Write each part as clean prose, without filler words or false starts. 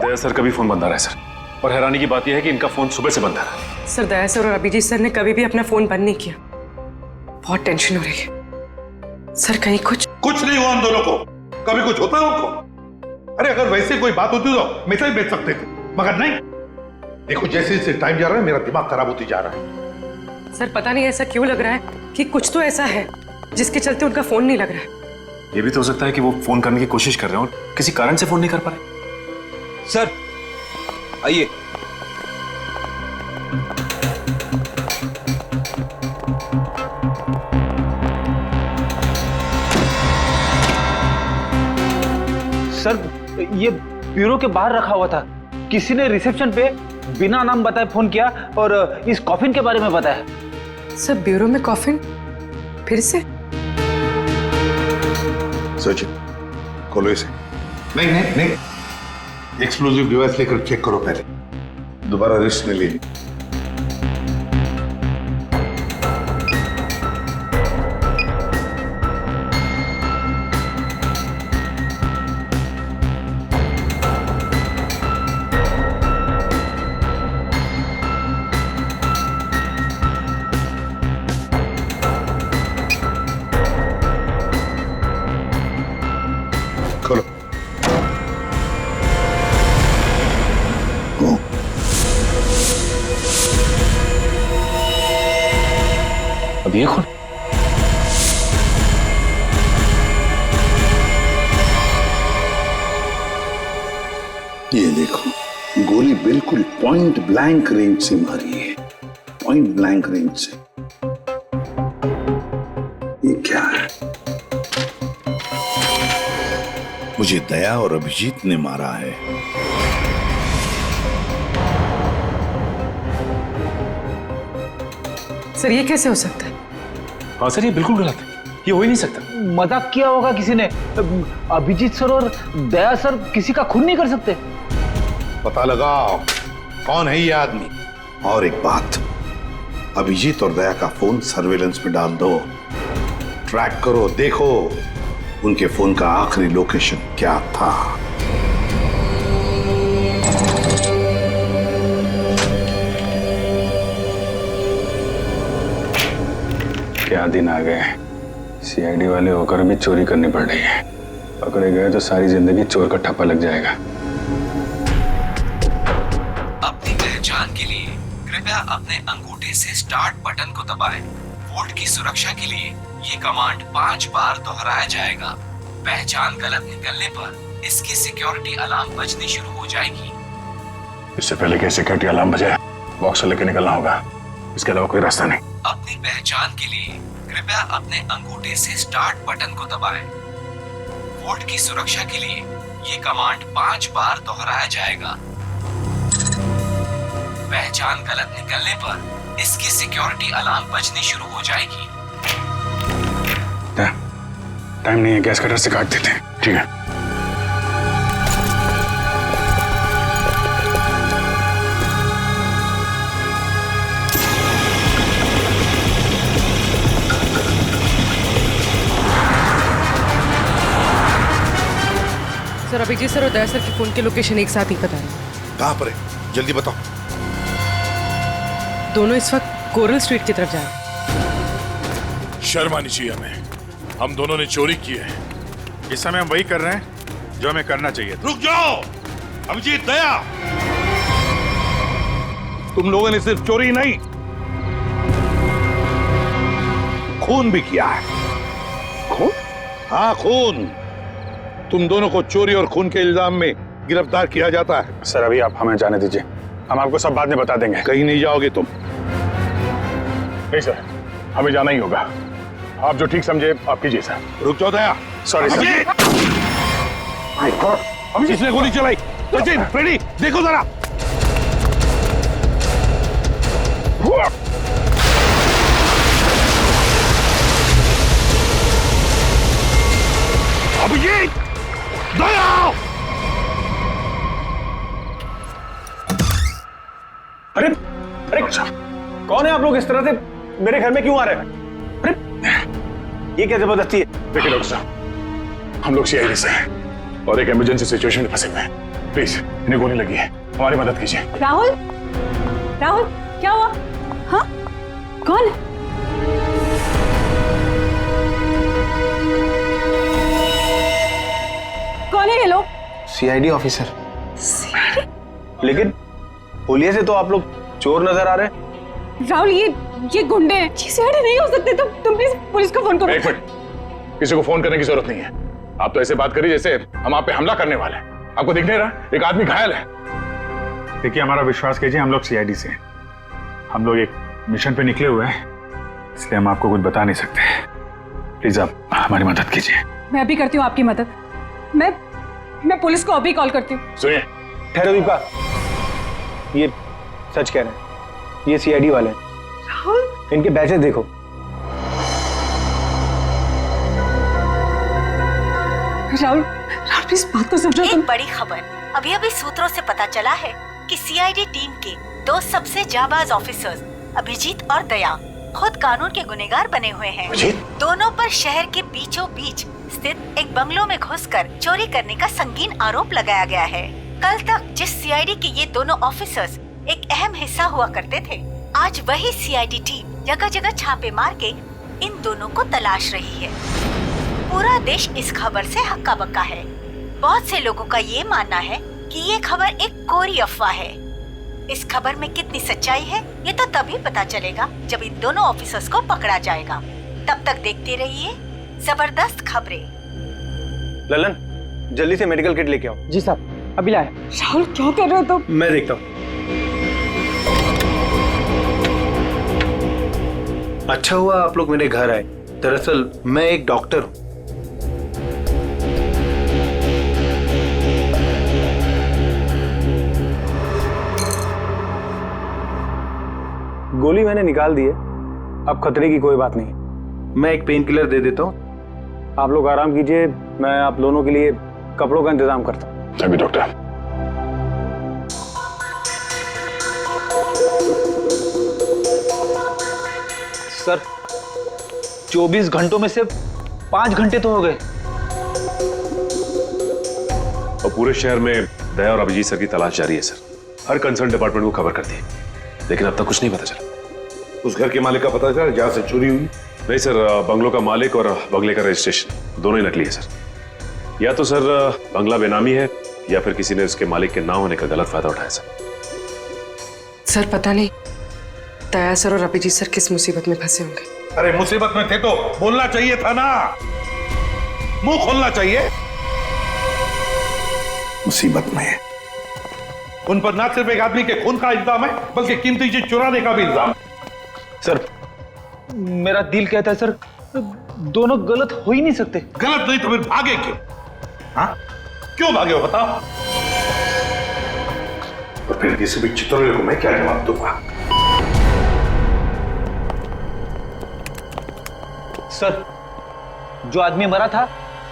दया sir का भी phone बंद आ रहा है सर, और हैरानी की बात यह है कि इनका फोन सुबह से बंद आ रहा है। सर दया सर और अभिजीत सर ने कभी भी अपना फोन बंद नहीं किया। बहुत टेंशन हो रही है सर, कहीं कुछ नहीं हुआ उन दोनों को। कभी कुछ होता है उनको? अरे अगर वैसे कोई बात होती तो मैसेज भेज सकते थे, मगर नहीं। देखो जैसे जैसे टाइम जा रहा है मेरा दिमाग खराब होती जा रहा है। सर पता नहीं ऐसा क्यों लग रहा है कि कुछ तो ऐसा है जिसके चलते उनका फोन नहीं लग रहा है। ये भी तो हो सकता है कि वो फोन करने की कोशिश कर रहे हैं और किसी कारण से फोन नहीं कर पा रहे। सर आइए। सर ये ब्यूरो के बाहर रखा हुआ था, किसी ने रिसेप्शन पे बिना नाम बताए फोन किया और इस कॉफिन के बारे में बताया। सर ब्यूरो में कॉफिन फिर से? सचिन खोलो इसे। नहीं नहीं नहीं, एक्सप्लोजिव डिवाइस लेकर चेक करो पहले, दोबारा रिस्क नहीं लेनी। खोलो। अब ये खोल। ये देखो, गोली बिल्कुल पॉइंट ब्लैंक रेंज से मारी है, पॉइंट ब्लैंक रेंज से। ये क्या है? मुझे दया और अभिजीत ने मारा है। सर ये कैसे हो सकता है? हाँ सर ये बिल्कुल गलत है, ये हो ही नहीं सकता। मजाक किया होगा किसी ने। अभिजीत सर और दया सर किसी का खून नहीं कर सकते। पता लगाओ कौन है ये आदमी। और एक बात, अभिजीत और दया का फोन सर्वेलेंस में डाल दो, ट्रैक करो, देखो उनके फोन का आखिरी लोकेशन क्या था। क्या दिन आ गए, सीआईडी वाले होकर भी चोरी करनी पड़ रही है। पकड़े गए तो सारी जिंदगी चोर का ठप्पा लग जाएगा। अपनी पहचान के लिए कृपया अपने अंगूठे से स्टार्ट बटन को दबाएं। वोल्ट की सुरक्षा के लिए ये कमांड 5 बार दोहराया जाएगा। पहचान गलत निकलने पर इसकी सिक्योरिटी अलार्म बजनी शुरू हो जाएगी। इससे पहले कि सिक्योरिटी अलार्म बजे बॉक्स से लेकर निकलना होगा, इसके अलावा कोई रास्ता नहीं। अपनी पहचान के लिए कृपया अपने अंगूठे से स्टार्ट बटन को दबाएं। वोल्ट की सुरक्षा के लिए ये कमांड 5 बार दोहराया जाएगा। पहचान गलत निकलने पर इसकी सिक्योरिटी अलार्म बजनी शुरू हो जाएगी। टाइम नहीं है, गैस कटर से काट देते हैं। ठीक है। सर अभिजीत सर और दया सर के फोन के लोकेशन एक साथ ही पता है। कहां पर है जल्दी बताओ। दोनों इस वक्त कोरल स्ट्रीट की तरफ जा रहे हैं। शर्म आनी चाहिए हमें, हम दोनों ने चोरी की है। इस समय हम वही कर रहे हैं जो हमें करना चाहिए। रुक जाओ अभिजीत, दया, तुम लोगों ने सिर्फ चोरी नहीं, खून भी किया है। खून? हाँ खून। तुम दोनों को चोरी और खून के इल्जाम में गिरफ्तार किया जाता है। सर अभी आप हमें जाने दीजिए, हम आपको सब बाद में बता देंगे। कहीं नहीं जाओगे तुम। नहीं सर, हमें जाना ही होगा। आप जो ठीक समझे आप कीजिए सर। रुक जाओ दया। Sorry sir. किसने गोली चलाई? सचिन, फ्रेडी, देखो जरा। अभिजीत, दया! अरे अरे कौन है आप लोग? इस तरह से मेरे घर में क्यों आ रहे हैं? अरे ये क्या जबरदस्ती है? देखिए डॉक्टर साहब, हम लोग सीआईडी से हैं और एक इमरजेंसी सिचुएशन में फंसे हुए हैं। प्लीज इन्हें गोली लगी है, हमारी मदद कीजिए। राहुल, राहुल क्या हुआ? हाँ, कौन? कौन है ये लोग? CID officer. लेकिन होलिये से तो आप लोग चोर नजर आ रहे हैं। राहुल, ये गुंडे हैं। ये सीआईडी नहीं हो सकते। तुम प्लीज पुलिस को फोन करो। एक मिनट, किसी को फोन करने की जरूरत नहीं है। आप तो ऐसे बात करिए जैसे हम आप पे हमला करने वाले हैं। आपको दिख नहीं रहा एक आदमी घायल है? देखिए, हमारा विश्वास कीजिए, हम लोग सीआईडी से हैं। हम लोग एक मिशन पे निकले हुए हैं, इसलिए हम आपको कुछ बता नहीं सकते। प्लीज आप हमारी मदद कीजिए। मैं अभी करती हूँ आपकी मदद। मैं पुलिस को अभी कॉल करती हूँ। सुनिए, ठहरो दीपा, ये सच कह रहे हैं, ये सीआईडी वाले हैं। राहुल, इनके बैचेस देखो। राहुल प्लीज बात को समझो। एक बड़ी खबर अभी अभी सूत्रों से पता चला है कि सीआईडी टीम के दो सबसे जाबाज ऑफिसर्स अभिजीत और दया खुद कानून के गुनहगार बने हुए हैं। दोनों पर शहर के बीचों बीच स्थित एक बंगलों में घुसकर चोरी करने का संगीन आरोप लगाया गया है। कल तक जिस सीआईडी के ये दोनों ऑफिसर्स एक अहम हिस्सा हुआ करते थे, आज वही सीआईडी टीम जगह जगह छापे मार के इन दोनों को तलाश रही है। पूरा देश इस खबर से हक्का बक्का है। बहुत से लोगों का ये मानना है कि ये खबर एक कोरी अफवाह है। इस खबर में कितनी सच्चाई है ये तो तभी पता चलेगा जब इन दोनों ऑफिसर्स को पकड़ा जाएगा। तब तक देखते रहिए जबरदस्त खबरें। ललन, जल्दी से मेडिकल किट लेके आओ। जी साहब, अभी लाए। राहुल क्या कर रहे हो तुम? मैं देखता हूँ। अच्छा हुआ आप लोग मेरे घर आए। दरअसल मैं एक डॉक्टर हूँ। गोली मैंने निकाल दी है, अब खतरे की कोई बात नहीं। मैं एक पेन किलर दे देता हूँ, आप लोग आराम कीजिए। मैं आप दोनों के लिए कपड़ों का इंतजाम करता हूँ। अभी डॉक्टर। सर, 24 घंटों में से 5 घंटे तो हो गए। और पूरे शहर में दया और अभिजीत सर की तलाश जारी है सर। हर कंसर्न डिपार्टमेंट को खबर कर दी, लेकिन अब तक कुछ नहीं पता चला। उस घर के मालिक का पता चला जहां से चोरी हुई? नहीं सर, बंगलों का मालिक और बंगले का रजिस्ट्रेशन दोनों ही नकली है सर। या तो सर बंगला बेनामी है या फिर किसी ने उसके मालिक के ना होने का गलत फायदा उठाया सर पता नहीं दया सर और अभिजीत सर किस मुसीबत में फंसे होंगे। अरे मुसीबत में थे तो बोलना चाहिए था ना, मुंह खोलना चाहिए। मुसीबत में उन पर ना सिर्फ एक आदमी के खून का इल्जाम है बल्कि कीमती चीज चुराने का भी इल्जाम। सर मेरा दिल कहता है सर, दोनों गलत हो ही नहीं सकते। गलत नहीं तो फिर भागे क्यों? हाँ, क्यों भागे हो बताओ? और फिर किसी भी चित्रोले को मैं क्या जवाब दूंगा? सर, जो आदमी मरा था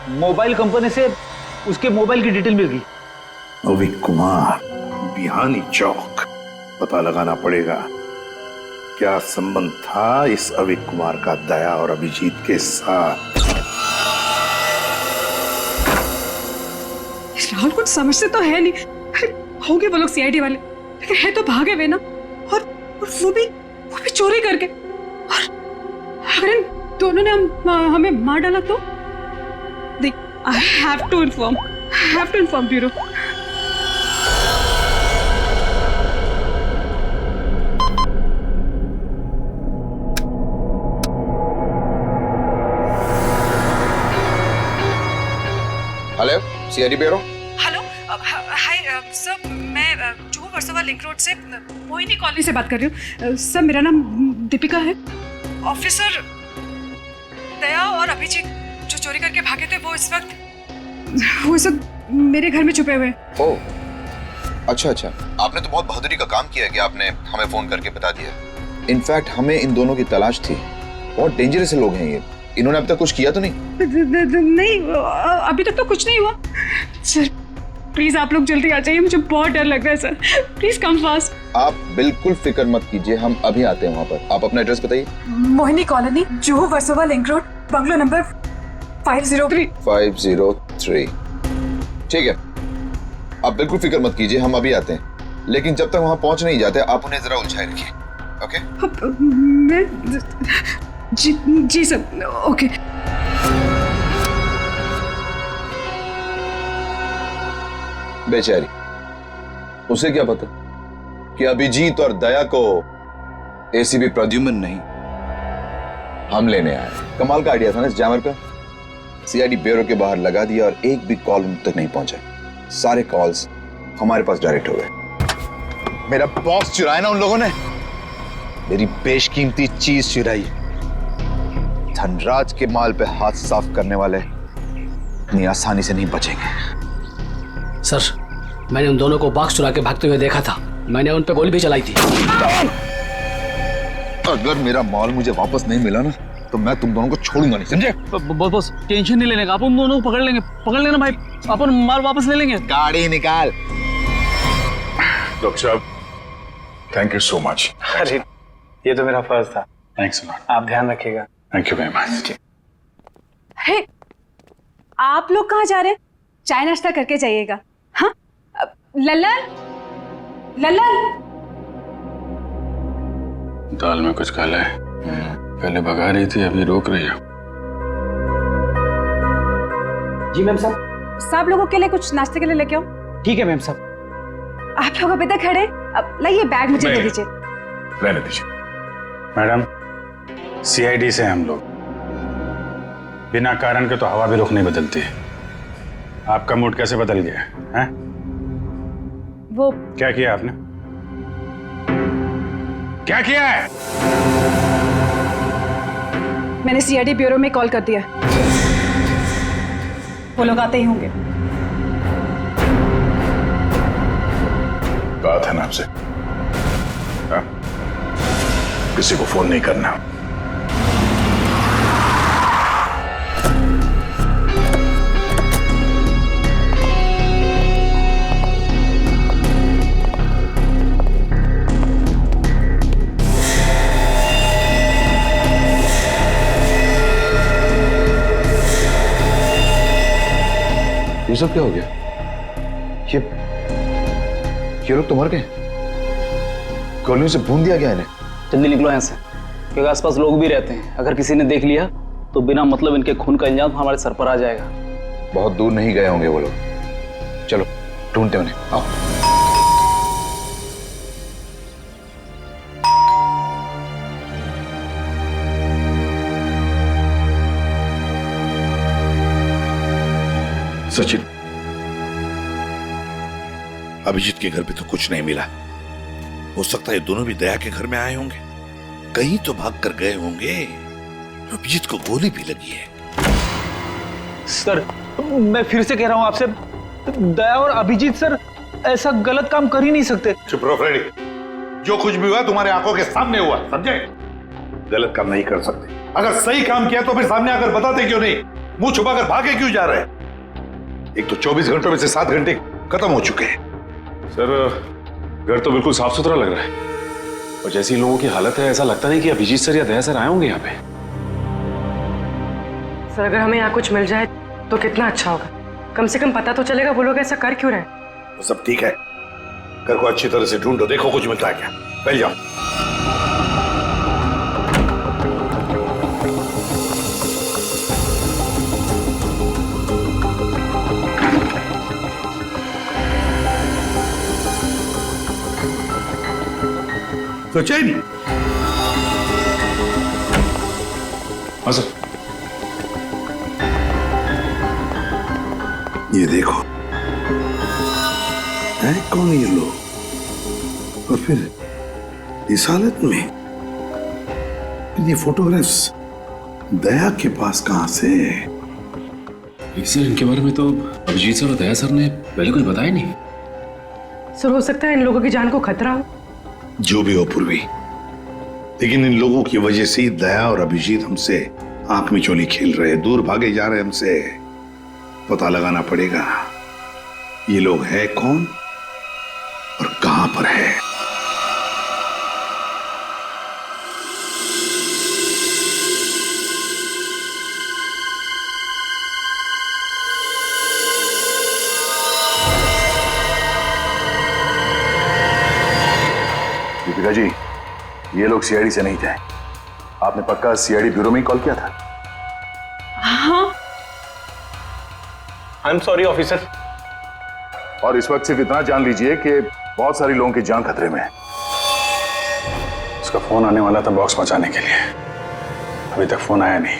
मोबाइल कंपनी से उसके मोबाइल की डिटेल मिल गई। अविक कुमार, बिहानी चौक। पता लगाना पड़ेगा क्या संबंध था इस अविक कुमार का दया और अभिजीत के साथ। राहुल कुछ समझते तो है नहीं। अरे होंगे वो लोग सीआईडी वाले, लेकिन है तो भागे हुए ना। और वो भी चोरी करके। और अगर इन दोनों ने हमें मार डाला तो देख, I have to inform bureau. Hello, CID bureau. Hello, hi sir, मैं जुहू वर्सोवा लिंक रोड से मोहिनी कॉलोनी से बात कर रही हूँ। सर मेरा नाम दीपिका है। ऑफिसर दया और अभिजीत जो चोरी करके भागे थे वो इस वक्त मेरे घर में छुपे हुए हैं। ओह, अच्छा। आपने तो बहुत बहादुरी का काम किया कि आपने हमें फोन करके बता दिया। इनफैक्ट हमें इन दोनों की तलाश थी। बहुत डेंजरस लोग हैं ये। इन्होंने अब तक कुछ किया तो नहीं? नहीं, अभी तक तो कुछ नहीं हुआ। सर प्लीज आप लोग जल्दी आ जाइए, मुझे बहुत डर लग रहा है सर। Please come fast. आप बिल्कुल फिक्र मत कीजिए, हम अभी आते हैं वहाँ पर। आप अपना एड्रेस बताइए। Mohini colony, Juhu Versova link road, bungalow number 503। 503। ठीक है, आप बिल्कुल फिक्र मत कीजिए, हम अभी आते हैं। लेकिन जब तक वहां पहुंच नहीं जाते आप उन्हें जरा उलझाए रखिए। ओके? मैं जी सर, ओके। बेचारी, उसे क्या पता कि अभिजीत और दया को एसीपी प्रद्युम्न नहीं, हम लेने आए। कमाल का आइडिया था ना इस जैमर का। सीआईडी ब्यूरो के बाहर लगा दिया और एक भी कॉल उन तक नहीं पहुंचा। सारे कॉल्स हमारे पास डायरेक्ट हो गए। मेरा बॉस चुराया ना उन लोगों ने, मेरी बेशकीमती चीज चुराई। धनराज के माल पे हाथ साफ करने वाले इतनी आसानी से नहीं बचेंगे। सर, मैंने उन दोनों को बॉक्स चुरा के भागते हुए देखा था। मैंने उन पे गोली भी चलाई थी। अगर मेरा माल मुझे वापस नहीं मिला ना तो मैं तुम दोनों को छोड़ूंगा नहीं, समझे? बस टेंशन नहीं लेने का, अपन दोनों को पकड़ लेना भाई, अपन माल वापस ले लेंगे। गाड़ी निकाल। डॉक्टर साहब, थैंक यू सो मच। अरे ये तो मेरा फर्ज था। Thanks lot. आप ध्यान रखिएगा। Thank you very much. Hey, आप लोग कहाँ जा रहे हैं? चाय नाश्ता करके जाइएगा। हाँ, लल्लन, लल्लन। दाल में कुछ काला है। पहले भगा रही थी, अभी रोक रही है। जी मैम साहब। सब लोगों के लिए कुछ नाश्ते के लिए लेके आओ। ठीक है मैम साहब। आप लोग अभी तक खड़े, अब लाइए बैग मुझे दे दीजिए। रहने दीजिए। मैडम, सीआईडी से हम लोग बिना कारण के तो हवा भी रुख नहीं बदलती। आपका मूड कैसे बदल गया है? वो क्या किया आपने? क्या किया है? मैंने सीआईडी ब्यूरो में कॉल कर दिया। वो लोग आते ही होंगे। कहा था ना आपसे, किसी को फोन नहीं करना। ये सब क्या हो गया? ये लोग तो मर गए। कॉलोनी से भून दिया गया इन्हें। जल्दी निकलो यहाँ से, क्योंकि आसपास लोग भी रहते हैं। अगर किसी ने देख लिया तो बिना मतलब इनके खून का इल्जाम हमारे सर पर आ जाएगा। बहुत दूर नहीं गए होंगे वो लोग। चलो ढूंढते उन्हें, आओ। सचिन, अभिजीत के घर पे तो कुछ नहीं मिला। हो सकता है दोनों भी दया के घर में आए होंगे, कहीं तो भाग कर गए होंगे। अभिजीत को गोली भी लगी है। सर, मैं फिर से कह रहा हूं आपसे, दया और अभिजीत सर ऐसा गलत काम कर ही नहीं सकते। चुप रहो फ्रेडी, जो कुछ भी हुआ तुम्हारे आंखों के सामने हुआ, समझे? गलत काम नहीं कर सकते। अगर सही काम किया तो फिर सामने आकर बताते क्यों नहीं? मुंह छुपाकर भागे क्यों जा रहे हैं? एक तो 24 घंटों में से 7 घंटे खत्म हो चुके हैं। सर, घर तो बिल्कुल साफ सुथरा लग रहा है, और जैसी लोगों की हालत है ऐसा लगता नहीं कि अभिजीत सर या दया सर आए होंगे यहाँ पे। सर, अगर हमें यहाँ कुछ मिल जाए तो कितना अच्छा होगा। कम से कम पता तो चलेगा वो लोग ऐसा कर क्यों रहे हैं। तो सब ठीक है, घर को अच्छी तरह से ढूंढो, देखो कुछ मिलता है क्या। पहले जाओ। सचिन, हाँ सर। ये देखो, है कौन ये लोग, और फिर इस हालत में? ये फोटोग्राफ्स दया के पास कहां से? सर, इनके बारे में तो अभिजीत सर और दया सर ने पहले कुछ बताया नहीं। सर, हो सकता है इन लोगों की जान को खतरा हो। जो भी हो पूर्वी, लेकिन इन लोगों की वजह से ही दया और अभिजीत हमसे आंख में चोली खेल रहे, दूर भागे जा रहे हमसे। पता लगाना पड़ेगा ये लोग है कौन और कहां पर है। जी, ये लोग सीआईडी से नहीं थे। आपने पक्का सीआईडी ब्यूरो में ही कॉल किया था? हाँ। I am sorry officer. और इस वक्त सिर्फ इतना जान लीजिए कि बहुत सारी लोगों की जान खतरे में है। उसका फोन आने वाला था बॉक्स पहुंचाने के लिए, अभी तक फोन आया नहीं।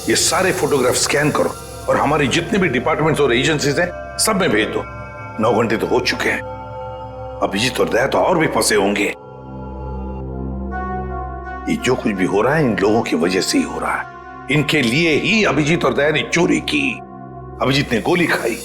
ये सारे फोटोग्राफ स्कैन करो और हमारे जितने भी डिपार्टमेंट्स और एजेंसीज हैं सब में भेज दो। 9 घंटे तो हो चुके हैं, अभिजीत और दया तो और भी फंसे होंगे। ये जो कुछ भी हो रहा है इन लोगों की वजह से ही हो रहा है। इनके लिए ही अभिजीत और दया ने चोरी की। अभिजीत ने गोली खाई।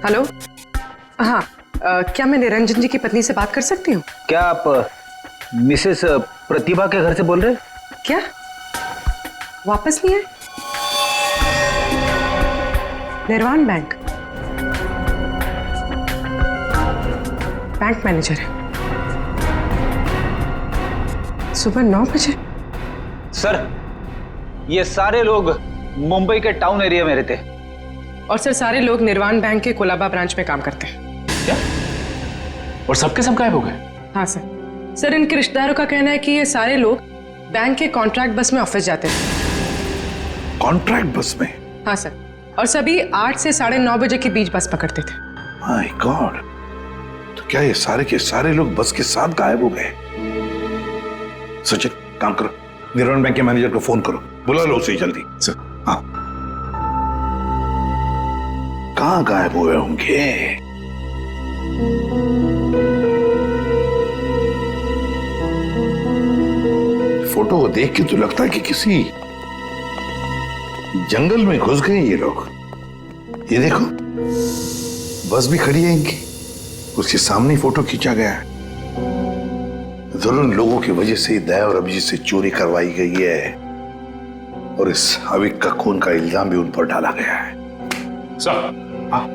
हेलो। हाँ, क्या मैं निरंजन जी की पत्नी से बात कर सकती हूँ? क्या आप मिसेस प्रतिभा के घर से बोल रहे हैं? क्या वापस नहीं आए? निर्वाण बैंक मैनेजर है। सुबह 9 बजे? सर, ये सारे लोग मुंबई के टाउन एरिया में रहते हैं। और सर, सारे लोग निर्वाण बैंक के कोलाबा ब्रांच में काम करते हैं। क्या? और सबके सब गायब हो गए? हाँ सर। सर, इनके रिश्तेदारों का कहना है कि ये सारे लोग बैंक के कॉन्ट्रैक्ट बस में ऑफिस जाते थे। कॉन्ट्रैक्ट बस में? हाँ सर, और सभी 8 से 9:30 बजे के बीच बस पकड़ते थे। माय गॉड, तो क्या ये सारे के सारे लोग बस के साथ गायब हो गए? सचिन, काम करो, निर्वाण बैंक के मैनेजर को फोन करो, बुला लो उसे जल्दी। सर, हाँ, कहाँ गायब हुए होंगे? फोटो को देख के तो लगता है कि किसी जंगल में घुस गए ये लोग। ये देखो, बस भी खड़ी है इनकी, उसके सामने फोटो खींचा गया है। जरूर इन लोगों की वजह से दया और अभिजीत से चोरी करवाई गई है और इस अविक का खून का इल्जाम भी उन पर डाला गया है। सर, हाँ,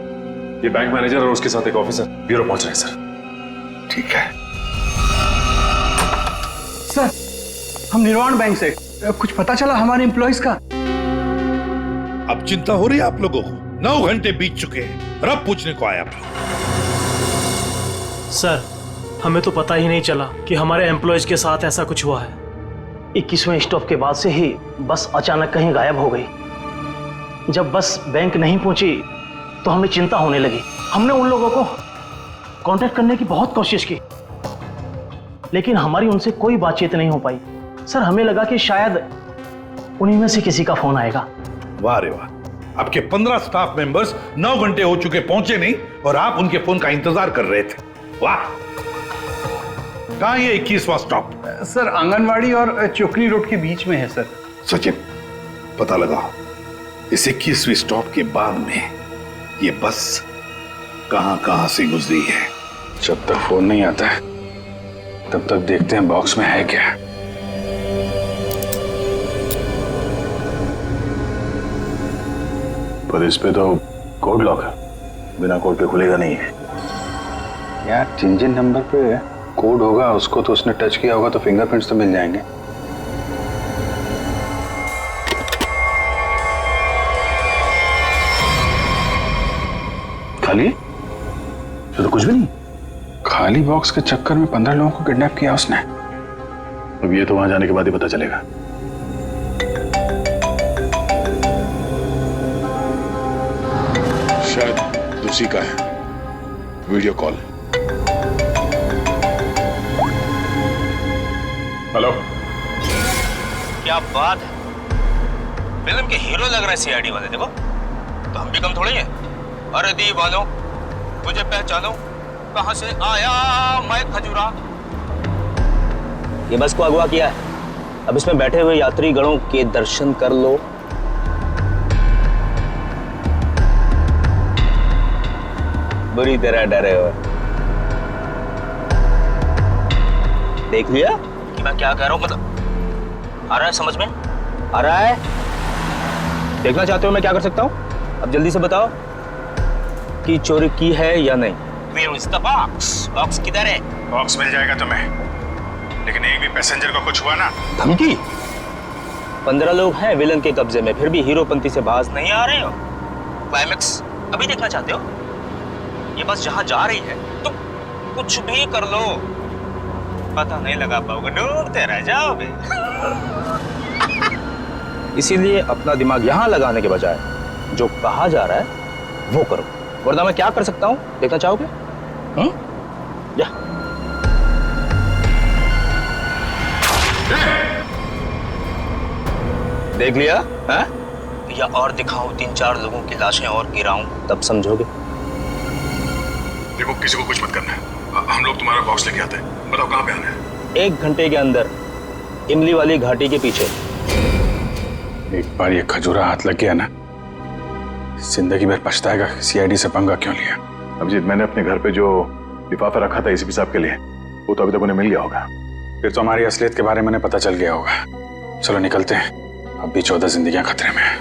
ये बैंक मैनेजर और उसके साथ एक ऑफिसर ब्यूरो पहुंच रहे हैं सर। ठीक है सर, हम निर्वाण बैंक से, कुछ पता चला हमारे एम्प्लॉइज का? अब चिंता हो रही है आप लोगों को? 9 घंटे बीत चुके हैं और अब पूछने को आया आप लोग। सर, हमें तो पता ही नहीं चला कि हमारे एम्प्लॉयज के साथ ऐसा कुछ हुआ है। 21वें स्टॉप के बाद से ही बस अचानक कहीं गायब हो गई। जब बस बैंक नहीं पहुंची तो हमें चिंता होने लगी। हमने उन लोगों को कांटेक्ट करने की बहुत कोशिश की, लेकिन हमारी उनसे कोई बातचीत नहीं हो पाई। सर, हमें लगा कि शायद उन्हीं में से किसी का फोन आएगा। वाह रे वाह, आपके 15 स्टाफ मेंबर्स 9 घंटे हो चुके पहुंचे नहीं और आप उनके फोन का इंतजार कर रहे थे। वाह। कहां ये 21वां स्टॉप? सर, आंगनवाड़ी और चोकरी रोड के बीच में है सर। सचिन, पता लगाओ इस 21वीं स्टॉप के बाद में ये बस कहां से गुजरी है। जब तक फोन नहीं आता है तब तक देखते हैं बॉक्स में है क्या। पर इस पे तो कोड लॉक है, बिना कोड के खुलेगा नहीं है यार। जिन नंबर पे कोड होगा उसको तो उसने टच किया होगा, तो फिंगरप्रिंट्स तो मिल जाएंगे। खाली तो कुछ भी नहीं। खाली बॉक्स के चक्कर में 15 लोगों को किडनैप किया उसने। अब ये तो वहां जाने के बाद ही पता चलेगा। शायद उसी का है वीडियो कॉल। हेलो, क्या बात है, फिल्म के हीरो लग रहे हैं सीआईडी वाले। देखो तो हम भी कम थोड़ी हैं। अरे दीवानो, मुझे पहचानो, कहां से आया मैं खजूरा। ये बस को अगवा किया है, अब इसमें बैठे हुए यात्री गणों के दर्शन कर लो। बुरी तरह डरे हो। देख लिया कि मैं क्या कह रहा हूं? मतलब आ रहा है समझ में? आ रहा है? देखना चाहते हो मैं क्या कर सकता हूं? अब जल्दी से बताओ। की चोरी की है या नहीं? Where is the box? Box किधर है? बॉक्स मिल जाएगा तुम्हें, लेकिन एक भी पैसेंजर को कुछ हुआ ना। धमकी? 15 लोग हैं विलन के कब्जे में, फिर भी हीरोपंती से बाज नहीं आ रहे हो। क्लाइमेक्स अभी देखना चाहते हो? ये बस जहां जा रही है तुम कुछ भी कर लो, पता नहीं लगा पाओगे, डूबते रह जाओगे। इसीलिए अपना दिमाग यहां लगाने के बजाय जो कहा जा रहा है वो करो, वरना मैं क्या कर सकता हूं देखना चाहोगे? जा। देख लिया है? या और दिखाऊं 3-4 लोगों की लाशें और गिराऊं, तब समझोगे। देखो किसी को कुछ मत करना है, हम लोग तुम्हारा बॉक्स लेके आते हैं। बताओ कहाँ पे आना है? 1 घंटे के अंदर इमली वाली घाटी के पीछे। एक बार ये खजूरा हाथ लग गया ना, जिंदगी भर पछताएगा सीआईडी से पंगा क्यों लिया। अभिजीत, मैंने अपने घर पे जो लिफाफा रखा था एसीपी साहब के लिए, वो तो अभी तक उन्हें मिल गया होगा। फिर तो हमारी असलियत के बारे में उन्हें पता चल गया होगा। चलो निकलते हैं, अब भी 14 जिंदगियां खतरे में हैं।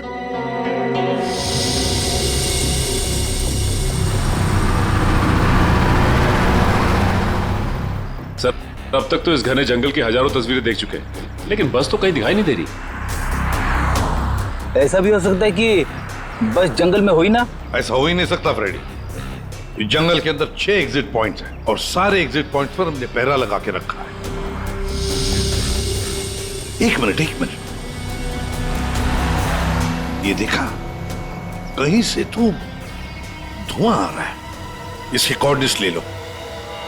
सर, अब तक तो इस घने जंगल की हजारों तस्वीरें देख चुके हैं, लेकिन बस तो कहीं दिखाई नहीं दे रही। ऐसा भी हो सकता है कि बस जंगल में हुई ना? ऐसा हो ही नहीं सकता फ्रेडी। इस जंगल के अंदर 6 एग्जिट पॉइंट्स हैं और सारे एग्जिट पॉइंट्स पर हमने पहरा लगा के रखा है। एक मिनट, ये देखा, कहीं से तो धुआं आ रहा है। इसके कोऑर्डिनेट्स ले लो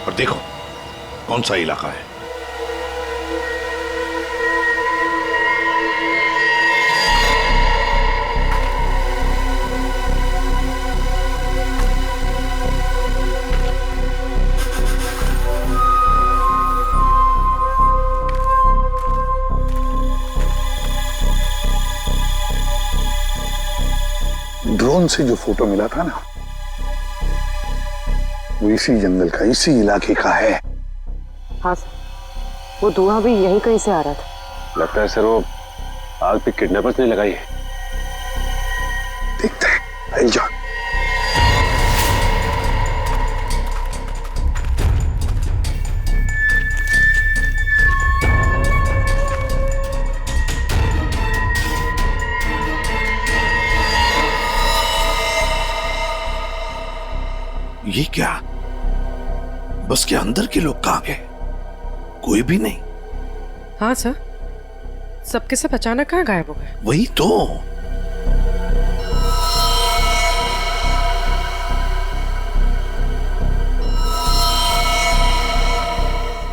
और देखो कौन सा इलाका है। ड्रोन से जो फोटो मिला था ना, वो इसी जंगल का, इसी इलाके का है। हाँ सर, वो धुआं भी यहीं कहीं से आ रहा था। लगता है सर वो आग पे किडनैपर्स ने लगाई है। देखते हैं, आई जान। ये क्या? बस के अंदर के लोग कहां गए? कोई भी नहीं। हाँ सर, सबके सब अचानक कहाँ गायब हो गए? वही तो।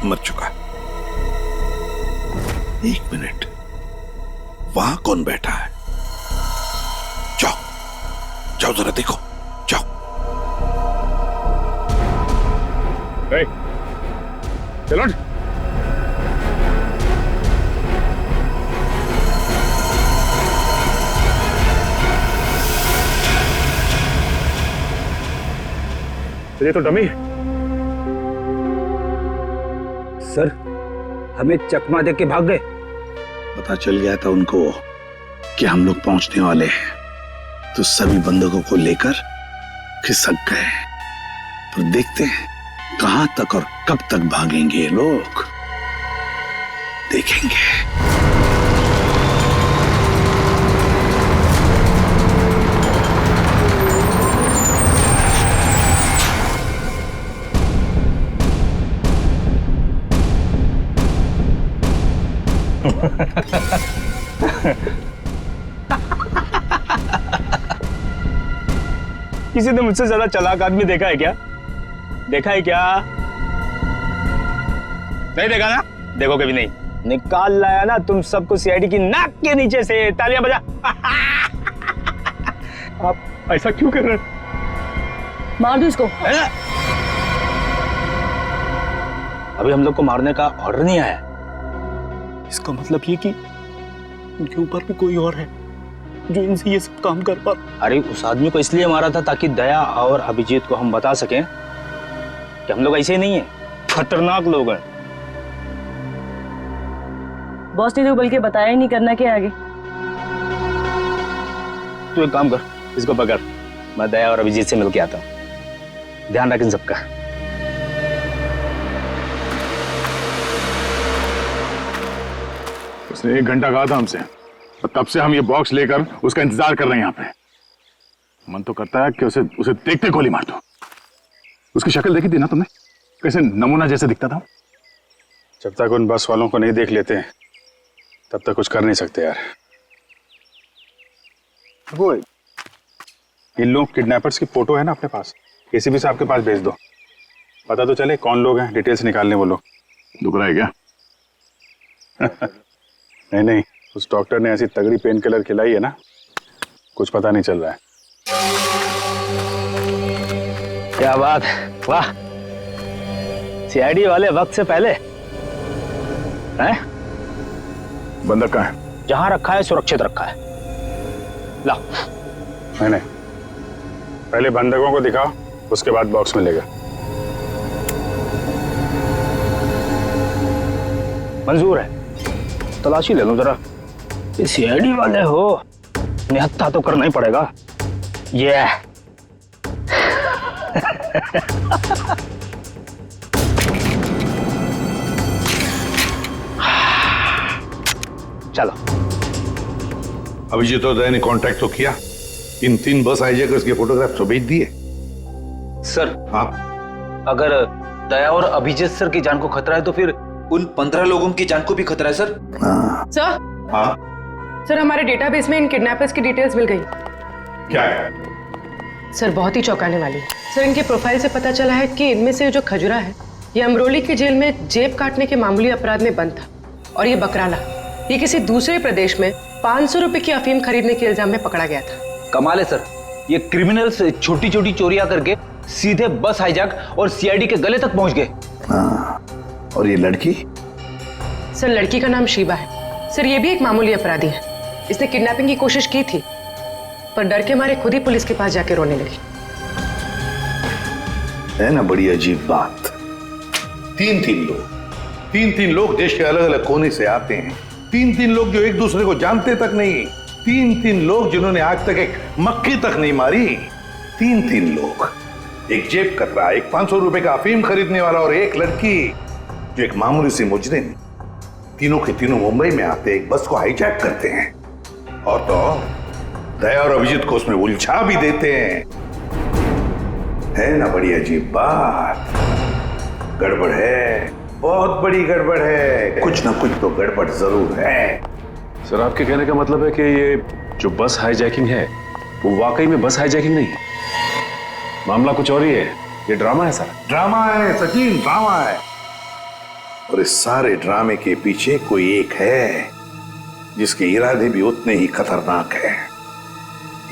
मर चुका। 1 मिनट, वहां कौन बैठा है? जाओ जाओ जरा देखो, जाओ। चलो ये तो डमी है। सर, हमें चकमा दे के भाग गए। पता चल गया था उनको कि हम लोग पहुंचने वाले हैं, तो सभी बंदूकों को लेकर खिसक गए। पर देखते हैं कहां तक और कब तक भागेंगे ये लोग, देखेंगे। किसी ने मुझसे ज्यादा चालाक आदमी देखा है क्या? देखा है क्या? नहीं देखा ना? देखोगे भी नहीं। निकाल लाया ना तुम सबको सीआईडी की नाक के नीचे से। तालियां बजा। आप ऐसा क्यों कर रहे हैं? मार दो इसको। अभी हम लोग को मारने का ऑर्डर नहीं आया। इसका मतलब ये कि उनके ऊपर भी कोई और है जो इनसे ये सब काम कर पा। अरे उस आदमी को इसलिए मारा था ताकि दया और अभिजीत को हम बता सकें कि हम लोग ऐसे नहीं है, खतरनाक लोग हैं। बॉस ने तो बल्कि बताया ही नहीं करना क्या आगे। तू एक काम कर, इसको पकड़, मैं दया और अभिजीत से मिलके आता हूँ। ध्यान रखें सबका। उसने 1 घंटा कहा था हमसे और तब से हम ये बॉक्स लेकर उसका इंतजार कर रहे हैं यहाँ पे। मन तो करता है कि उसे देखते गोली मार दो। उसकी शक्ल देखी थी ना तुमने, कैसे नमूना जैसे दिखता था। जब तक उन बस वालों को नहीं देख लेते तब तक कुछ कर नहीं सकते यार। वो इन लोग किडनैपर्स की फोटो है ना अपने पास, एसीपी साहब के पास भेज दो, पता तो चले कौन लोग हैं, डिटेल्स निकालने वो लोग। दुख रहा है क्या? नहीं, उस डॉक्टर ने ऐसी तगड़ी पेन किलर खिलाई है ना, कुछ पता नहीं चल रहा है। क्या बात, वाह, सीआईडी वाले वक्त से पहले हैं? बंदक कहाँ है? जहां रखा है सुरक्षित रखा है। ला। नहीं, पहले बंदकों को दिखाओ, उसके बाद बॉक्स मिलेगा। मंजूर है, तलाशी ले लो जरा। ये सीआईडी वाले हो, निहत्था तो करना ही पड़ेगा। ये चलो। अभिजीत और दया ने कांटेक्ट तो किया, इन 3 बस हाईजैकर्स के फोटोग्राफ तो भेज दिए। सर, हाँ, अगर दया और अभिजीत सर की जान को खतरा है तो फिर उन 15 लोगों की जान को भी खतरा है सर। सर, हाँ, सर हमारे डेटाबेस में इन किडनैपर्स की डिटेल्स मिल गई। क्या है? सर बहुत ही चौंकाने वाली। सर इनके प्रोफाइल से पता चला है कि इनमें से जो खजुरा है ये अमरोली की जेल में जेब काटने के मामूली अपराध में बंद था, और ये बकराला ये किसी दूसरे प्रदेश में 500 रुपए की अफीम खरीदने के इल्जाम में पकड़ा गया था। कमाल है सर, ये क्रिमिनल्स छोटी छोटी चोरियां करके सीधे बस हाईजैक और सीआईडी के गले तक पहुंच गए। और ये लड़की? सर लड़की का नाम शीबा है। सर ये भी एक मामूली अपराधी है। इसने किडनैपिंग की कोशिश की थी, पर डर के मारे खुद ही पुलिस के पास जाके रोने लगी। है ना बड़ी अजीब बात। 3 लोग देश के अलग अलग कोने से आते हैं। 3 लोग जो एक दूसरे को जानते तक नहीं। 3 लोग जिन्होंने आज तक एक मक्खी तक नहीं मारी। 3 लोग, एक जेब कतरा, एक 500 रुपए का अफीम खरीदने वाला और एक लड़की जो एक मामूली सी मुजरिम। तीनों के तीनों मुंबई में आते एक बस को हाईजैक करते हैं, और तो दया और अभिजीत को उसमें उलझा भी देते हैं। है ना बड़ी अजीब बात। गड़बड़ है, बहुत बड़ी गड़बड़ है। कुछ ना कुछ तो गड़बड़ जरूर है। सर आपके कहने का मतलब है कि ये जो बस हाईजैकिंग है वो वाकई में बस हाईजैकिंग नहीं है, मामला कुछ और ही है, ये ड्रामा है सर। ड्रामा है सचिन, ड्रामा है। और इस सारे ड्रामे के पीछे कोई एक है जिसके इरादे भी उतने ही खतरनाक हैं।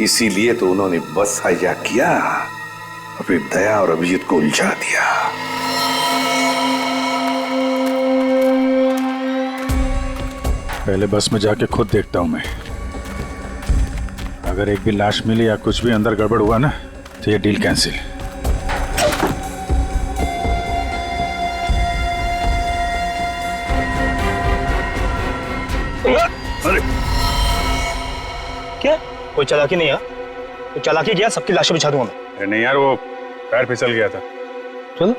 इसीलिए तो उन्होंने बस हाईजैक किया और फिर दया और अभिजीत को उलझा दिया। पहले बस में जाके खुद देखता हूं मैं। अगर एक भी लाश मिली या कुछ भी अंदर गड़बड़ हुआ ना तो ये डील कैंसिल। अरे क्या, कोई चालाकी नहीं है? तो चालाकी किया, सबकी लाशें बिछा दूंगा मैं। अरे नहीं यार, वो पैर फिसल गया था। चलो।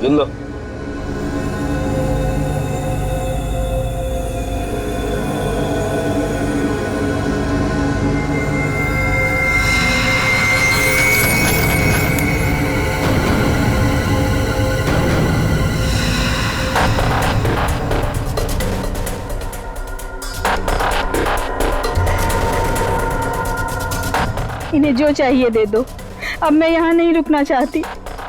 लो। इन्हें जो चाहिए दे दो। अब मैं यहाँ नहीं रुकना चाहती,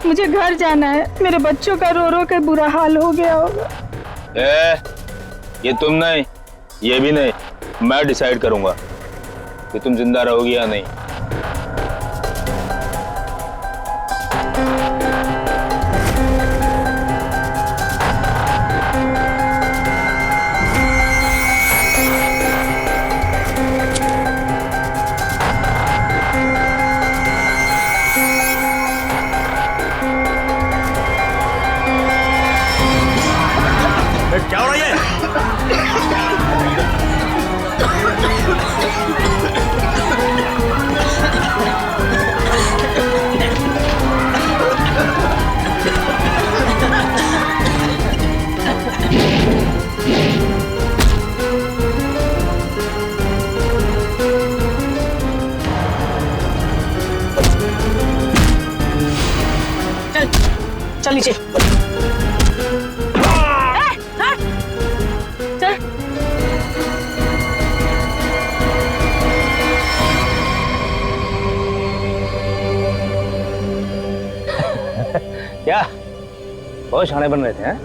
मुझे घर जाना है। मेरे बच्चों का रो रो कर बुरा हाल हो गया होगा। ये तुम नहीं, ये भी नहीं, मैं डिसाइड करूंगा कि तुम जिंदा रहोगी या नहीं। क्या हो रहा है? चल नीचे। चल। क्या बहुत शाणे बन रहे थे हैं?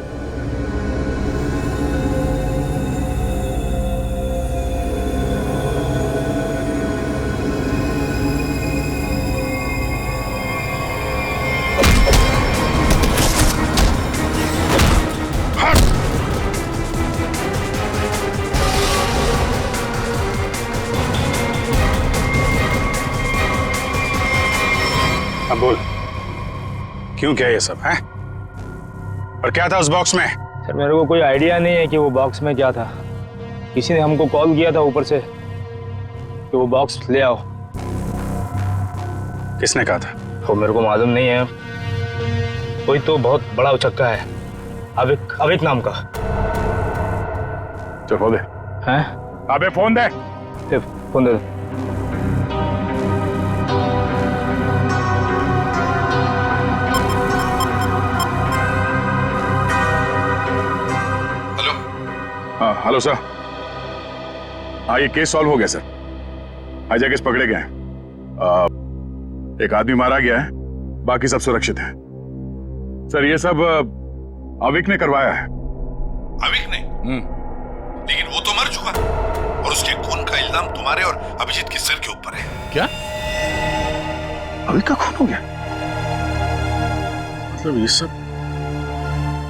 अब बोल, क्यों क्या ये सब है? और क्या था उस बॉक्स में? सर मेरे को कोई आइडिया नहीं है कि वो बॉक्स में क्या था। किसी ने हमको कॉल किया था ऊपर से कि वो बॉक्स ले आओ। किसने कहा था? वो मेरे को मालूम नहीं है। कोई तो बहुत बड़ा उचक्का है, अविक नाम का। चल फोन दे। हैं? अबे फोन दे। फोन दे। हाँ हेलो सर। हाँ ये केस सॉल्व हो गया सर। हाईजैकर्स पकड़े गए हैं। एक आदमी मारा गया है, बाकी सब सुरक्षित है। सर ये सब अविक ने करवाया है। अविक ने? लेकिन वो तो मर चुका और उसके खून का इल्जाम तुम्हारे और अभिजीत के सिर के ऊपर है। क्या? अविक का खून हो गया? मतलब ये सब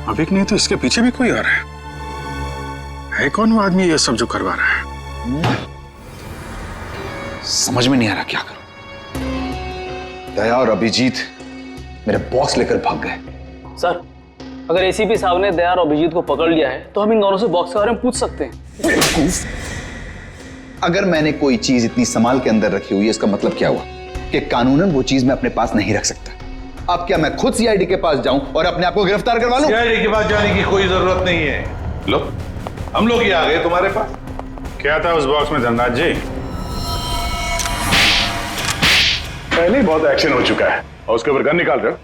अविक नहीं तो इसके पीछे भी कोई आ रहा है कौन वो आदमी ये सब जो करवा रहा है? समझ में नहीं आ रहा क्या करूं। दया और अभिजीत मेरे बॉक्स लेकर भाग गए। सर अगर एसीपी साहब ने दया और अभिजीत को पकड़ लिया है तो हम इन दोनों से बॉक्स के बारे में पूछ सकते हैं। अगर मैंने कोई चीज इतनी संभाल के अंदर रखी हुई है, इसका मतलब क्या हुआ कि कानूनन वो चीज मैं अपने पास नहीं रख सकता। अब क्या मैं खुद सीआईडी के पास जाऊं और अपने आप को गिरफ्तार करवा लूं? सीआईडी के पास जाने की कोई जरूरत नहीं है। लो हम लोग ही आ गए तुम्हारे पास। क्या था उस बॉक्स में धनराज जी? पहले ही बहुत एक्शन हो चुका है और उसके ऊपर गन निकाल रहे हो।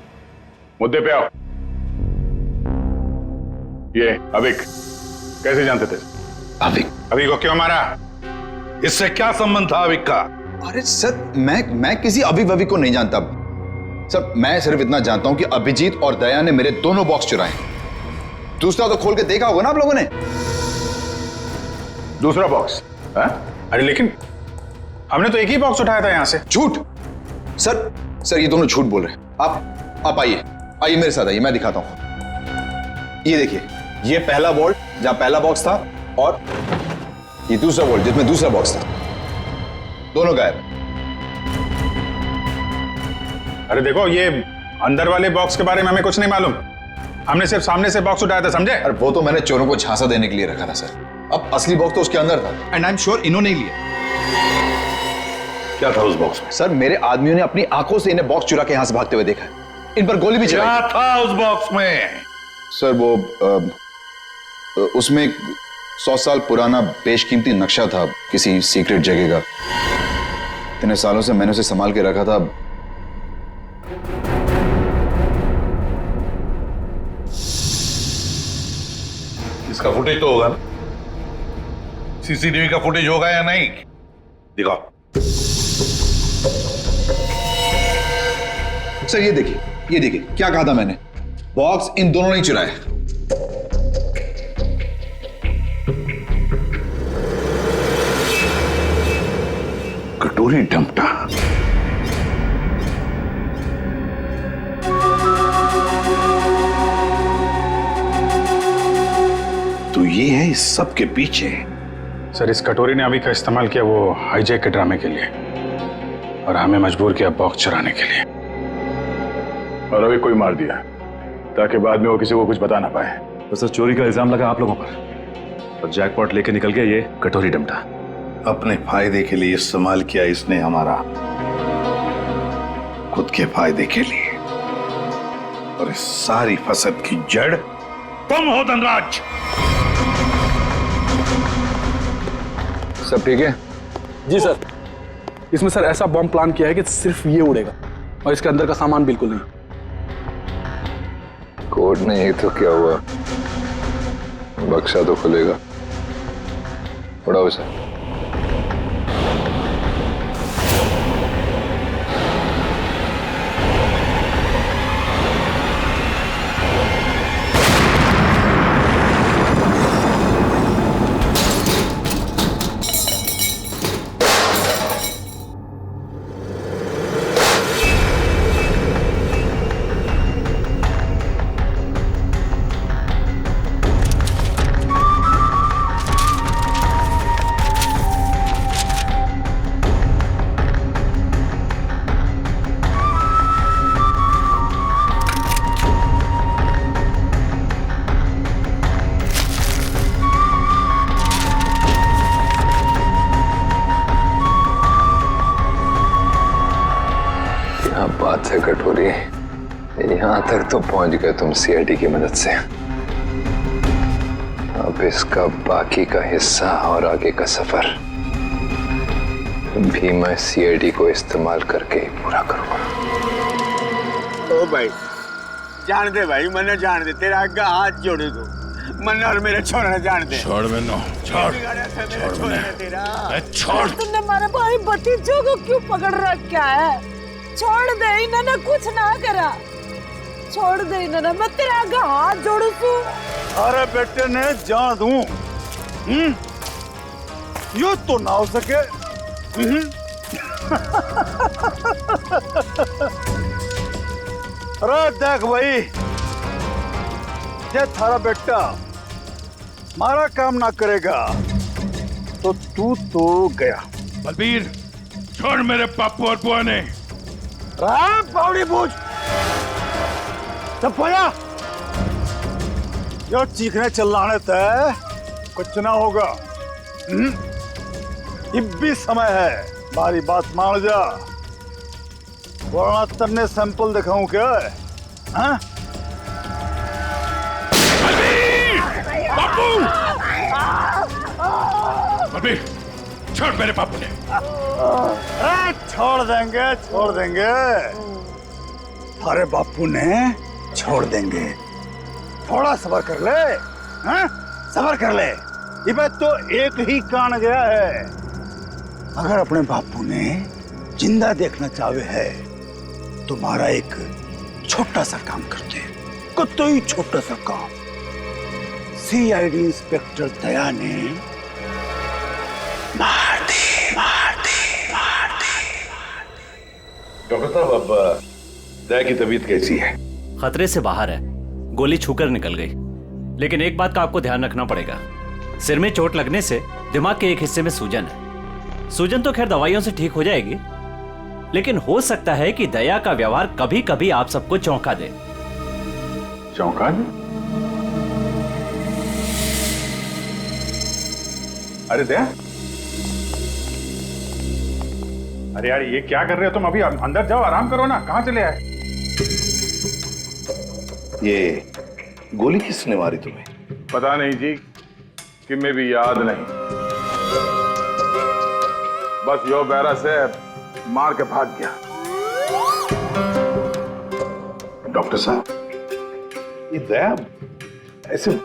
मुद्दे पे आओ। ये अविक कैसे जानते थे? अविक को क्यों मारा? इससे क्या संबंध था अविक का? अरे सर मैं किसी अविक वविक को नहीं जानता सर। मैं सिर्फ इतना जानता हूं कि अभिजीत और दया ने मेरे दोनों बॉक्स चुराए। दूसरा तो खोल के देखा होगा ना आप लोगों ने। दूसरा बॉक्स? अरे लेकिन हमने तो एक ही बॉक्स उठाया था यहां से। झूठ सर ये दोनों झूठ बोल रहे हैं। आप आइए मेरे साथ आइए, मैं दिखाता हूं। ये देखिए, ये पहला वॉल्ट जहां पहला बॉक्स था और ये दूसरा वॉल्ट जिसमें दूसरा बॉक्स था। दोनों गायब। अरे देखो, ये अंदर वाले बॉक्स के बारे में हमें कुछ नहीं मालूम। हमने सिर्फ सामने से बॉक्स उठाया था, समझे? अरे वो तो मैंने चोरों को झांसा देने के लिए रखा था सर। अब असली बॉक्स तो उसके अंदर था एंड आई एम श्योर इन्होंने ही लिया। क्या था उस बॉक्स में? सर मेरे आदमियों ने अपनी आंखों से इन्हें बॉक्स चुरा के यहां से भागते हुए देखा है। इन पर गोली भी चलाई। क्या था उस बॉक्स में? सर वो उसमें 100 साल पुराना बेशकीमती नक्शा था किसी सीक्रेट जगह का। इतने सालों से मैंने उसे संभाल के रखा था। इसका फुटेज तो होगा ना? सीसीटीवी का फुटेज होगा या नहीं? दिखाओ। सर ये देखिए क्या कहा था मैंने। बॉक्स इन दोनों ने चुराया। कटोरी डमटा। तो ये है इस सब के पीछे। सर इस कटोरी ने अभी का इस्तेमाल किया वो हाईजैक के ड्रामे के लिए और हमें मजबूर किया बॉक्स चुराने के लिए। और अभी कोई मार दिया ताकि बाद में वो किसी को कुछ बता ना पाए। तो सर चोरी का इल्जाम लगा आप लोगों पर और जैकपॉट लेके निकल गया ये कटोरी डमटा। अपने फायदे के लिए इस्तेमाल किया इसने हमारा, खुद के फायदे के लिए। और इस सारी फसद की जड़ तुम हो धनराज। सब ठीक है? जी सर, इसमें सर ऐसा बॉम्ब प्लान किया है कि सिर्फ ये उड़ेगा और इसके अंदर का सामान बिल्कुल नहीं। कोड नहीं तो क्या हुआ, बक्सा तो खुलेगा। उड़ाओ इसे। क्या बात है कटोरी, यहां तक तो पहुंच गए तुम सीआईडी की मदद से। अब इसका बाकी का हिस्सा और आगे का सफर भी मैं सीआईडी को इस्तेमाल करके ही पूरा करूंगा। ओ भाई जान दे भाई, मन्ने जान दे, तेरा आगे हाथ जोड़े दो, मन्ने और मेरे छोड़ना जान दे। छोड़ मैंने, छोड़ छोड़। तुमने हमारे भाई भतीजों को क्यों पकड़ रखा है? छोड़ दे, इन्होंने कुछ ना करा। छोड़ दे इन्होंने, मैं तेरे आगे हाथ जोड़ू तू। अरे बेटे ने जान दूं, यो तो ना हो सके। अरे देख भाई, ये थारा बेटा मारा काम ना करेगा तो तू तो गया। बलबीर छोड़ मेरे पापू और बुआ ने। पावड़ी पूछ सब पाया, जो चीखने चिल्लाने तय कुछ ना होगा। अब भी समय है, हमारी बात मान जा, वरना तन्ने सैंपल दिखाऊं क्या? हाँ? बापू! बलबीर छोड़ मेरे पापू ने। छोड़ देंगे, छोड़ देंगे, अरे बापू ने छोड़ देंगे। थोड़ा सब्र कर ले, हाँ? सब्र कर ले। ये बात तो एक ही कान गया है, अगर अपने बापू ने जिंदा देखना चाहे है तुम्हारा एक छोटा सा काम करते, कोई छोटा सा काम। सीआईडी इंस्पेक्टर दया ने मार दे। डॉक्टर साहब, अब दया की तबीयत कैसी है? खतरे से बाहर है, गोली छूकर निकल गई। लेकिन एक बात का आपको ध्यान रखना पड़ेगा, सिर में चोट लगने से दिमाग के एक हिस्से में सूजन है। सूजन तो खैर दवाइयों से ठीक हो जाएगी, लेकिन हो सकता है कि दया का व्यवहार कभी कभी आप सबको चौंका दे। चौंका दे? अरे दया, अरे यार ये क्या कर रहे हो तुम? अभी अंदर जाओ, आराम करो ना। कहाँ चले आए? ये गोली किसने मारी तुम्हें? पता नहीं जी, कि मैं भी याद नहीं। बस यो बैरा से मार के भाग गया। डॉक्टर साहब, ये दया ऐसे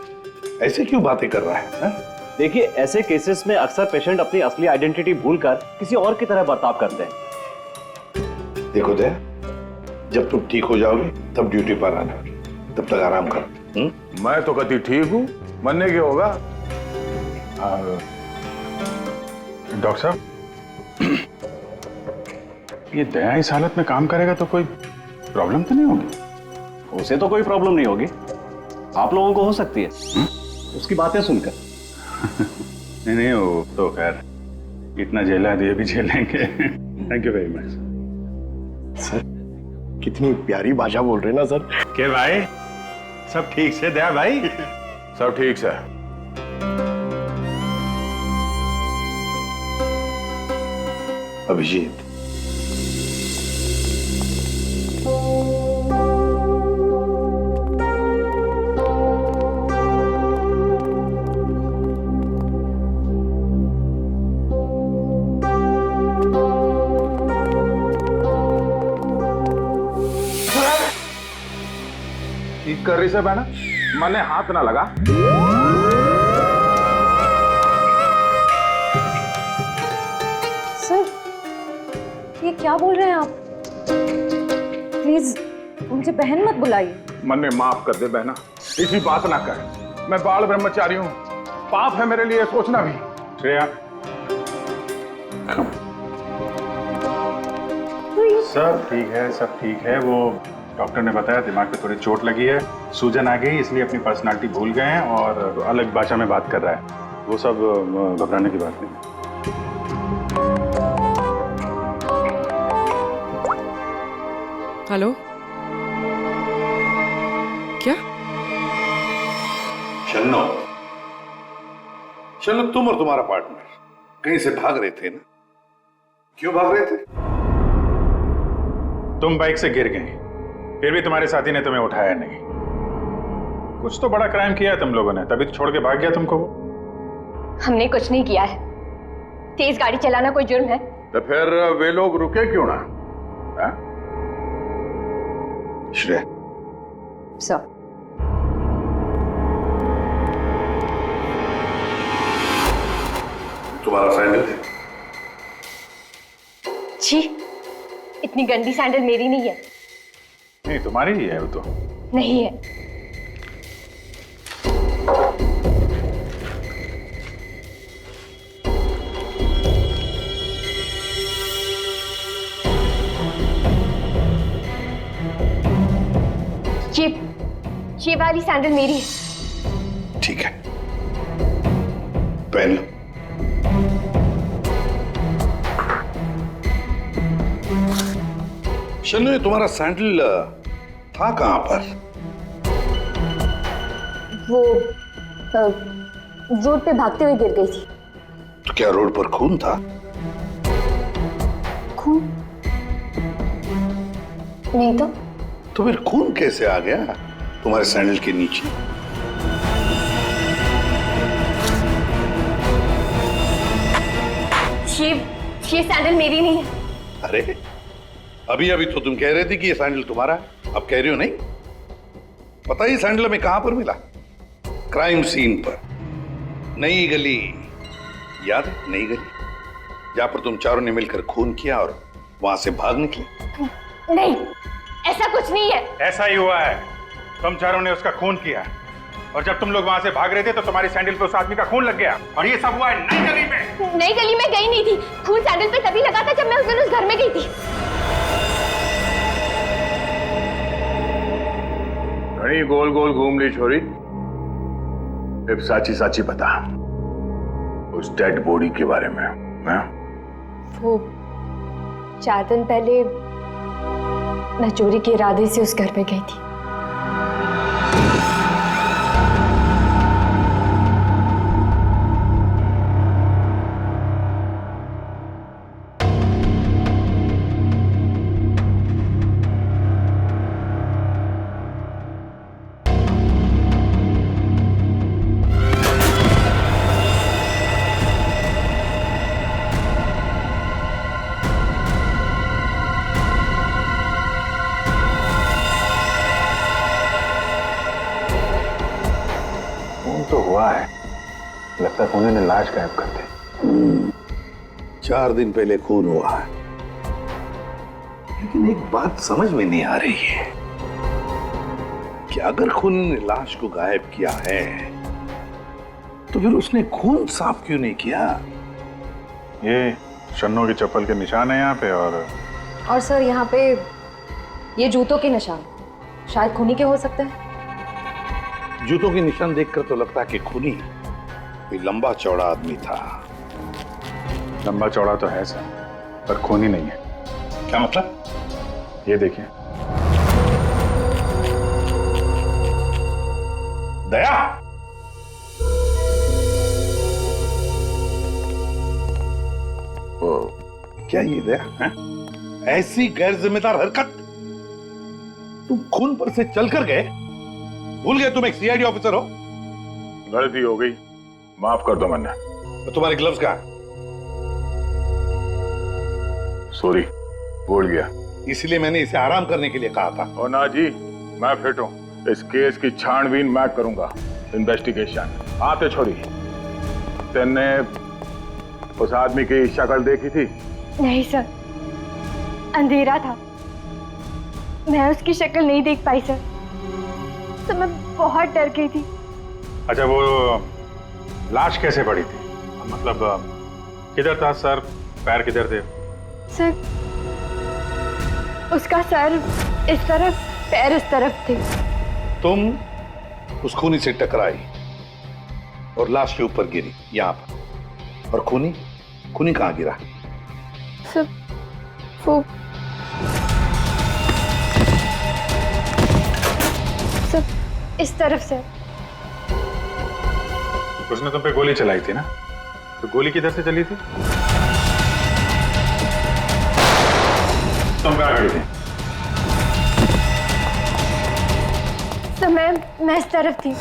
ऐसे क्यों बातें कर रहा है? देखिए, ऐसे केसेस में अक्सर पेशेंट अपनी असली आइडेंटिटी भूलकर किसी और की तरह बर्ताव करते हैं। देखो दया, जब तुम ठीक हो जाओगे तब ड्यूटी पर आना, तब तक आराम करो। मैं तो कति ठीक हूं, मरने के होगा। डॉक्टर साहब, ये दया इस हालत में काम करेगा तो कोई प्रॉब्लम तो नहीं होगी? उसे तो कोई प्रॉब्लम नहीं होगी, आप लोगों को हो सकती है उसकी बातें सुनकर। नहीं, वो तो खैर इतना झेला दिए भी झेलेंगे। Thank you very much sir. कितनी प्यारी भाषा बोल रहे हैं ना सर। के भाई, सब ठीक से दया भाई? सब ठीक सर। अभिजीत, ठीक कर रही से बहना, मैंने हाथ ना लगा। सर, ये क्या बोल रहे हैं आप? प्लीज मुझे बहन मत बुलाइए। मन में माफ कर दे बहना, इसी बात ना कर। मैं बाल ब्रह्मचारी हूँ, पाप है मेरे लिए सोचना भी। श्रेया, सब ठीक है, सब ठीक है। वो डॉक्टर ने बताया दिमाग पे थोड़ी चोट लगी है, सूजन आ गई, इसलिए अपनी पर्सनालिटी भूल गए हैं और अलग भाषा में बात कर रहा है। वो सब घबराने की बात नहीं है। हेलो, क्या? शन्नो, शन्नो, तुम और तुम्हारा पार्टनर कहीं से भाग रहे थे ना? क्यों भाग रहे थे? तुम बाइक से गिर गए, फिर भी तुम्हारे साथी ने तुम्हें उठाया नहीं। कुछ तो बड़ा क्राइम किया है तुम लोगों ने, तभी तो छोड़ के भाग गया तुमको वो। हमने कुछ नहीं किया है। तेज गाड़ी चलाना कोई जुर्म है? तो फिर वे लोग रुके क्यों ना? श्रेया, सर, तुम्हारा सैंडल है? जी, इतनी गंदी सैंडल मेरी नहीं है। नहीं, तुम्हारी ही है वो तो। नहीं है। ये वाली सैंडल मेरी है। ठीक है, पहन लो। शन्नु, ये तुम्हारा सैंडल था कहां पर? वो रोड पे भागते हुए गिर गई थी। तो क्या रोड पर खून था? खून? नहीं तो। तो फिर खून कैसे आ गया तुम्हारे सैंडल के नीचे? ये सैंडल मेरी नहीं है। अरे, अभी अभी तो तुम कह रहे थे कि ये सैंडल तुम्हारा है, अब कह रही हो नहीं? पता ही सैंडल में कहां पर मिला? क्राइम सीन पर, नई गली। याद है नई गली, जहां पर तुम चारों ने मिलकर खून किया और वहां से भाग निकले? नहीं, ऐसा कुछ नहीं है। ऐसा ही हुआ है, तुम चारों ने उसका खून किया और जब तुम लोग वहां से भाग रहे थे तो तुम्हारी सैंडल पे उस आदमी का खून लग गया और ये सब हुआ है नई गली में। नई गली में गई नहीं थी, खून सैंडल पे तभी लगा था जब मैं उस दिन उस घर में गई थी। घड़ी गोल गोल घूम ली छोरी, अब साची साची बता उस डेड बॉडी के बारे में। हाँ? वो 4 दिन पहले मैं चोरी के इरादे से उस घर में गई थी। तो हुआ है, लगता है उन्होंने लाश गायब कर दी। 4 दिन पहले खून हुआ है, लेकिन एक बात समझ में नहीं आ रही है कि अगर खून ने लाश को गायब किया है तो फिर उसने खून साफ क्यों नहीं किया? ये शन्नो की चप्पल के निशान है यहाँ पे और सर यहाँ पे ये जूतों के निशान शायद खूनी के हो सकते हैं। जूतों के निशान देखकर तो लगता है कि खूनी कोई लंबा चौड़ा आदमी था। लंबा चौड़ा तो है सर, पर खूनी नहीं है। क्या मतलब? ये देखिए। दया, क्या ये दया है? ऐसी गैर जिम्मेदार हरकत? तुम खून पर से चलकर गए, भूल गए तुम एक सीआईडी ऑफिसर हो? गलती हो गई, माफ कर दो मन्ना। तो तुम्हारे ग्लव्स कहाँ हैं? सॉरी, भूल गया। इसलिए मैंने इसे आराम करने के लिए कहा था। और ना जी, मैं फिट हूं। इस केस की छानबीन मैं करूंगा, इन्वेस्टिगेशन। आते छोरी, तेने उस आदमी की शक्ल देखी थी? नहीं सर, अंधेरा था, मैं उसकी शक्ल नहीं देख पाई सर। तो मैं बहुत डर गई थी। अच्छा, वो लाश कैसे पड़ी थी? मतलब किधर था सर, पैर किधर थे? सर, उसका सर इस तरफ, पैर इस तरफ थे। तुम उस खूनी से टकराई और लाश के ऊपर गिरी यहाँ पर। और खूनी खूनी कहाँ गिरा? सर, वो सब इस तरफ से। उसने तुम पे गोली चलाई थी ना? तो गोली किधर से चली थी? तुम कहाँ खड़ी थी? तो मैं इस तरफ थी।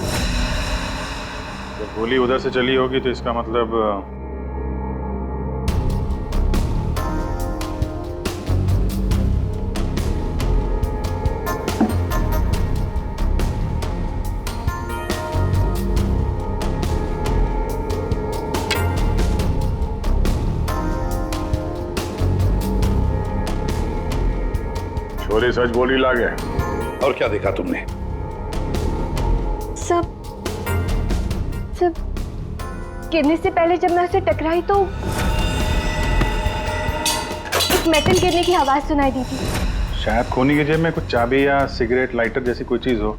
जब गोली उधर से चली होगी तो इसका मतलब छोरी सच बोली लागे। और क्या देखा तुमने? सब गिरने से पहले जब मैं उसे टकराई तो एक मेटल गिरने की आवाज सुनाई दी थी। शायद खूनी की जेब में कुछ चाबी या सिगरेट लाइटर जैसी कोई चीज हो,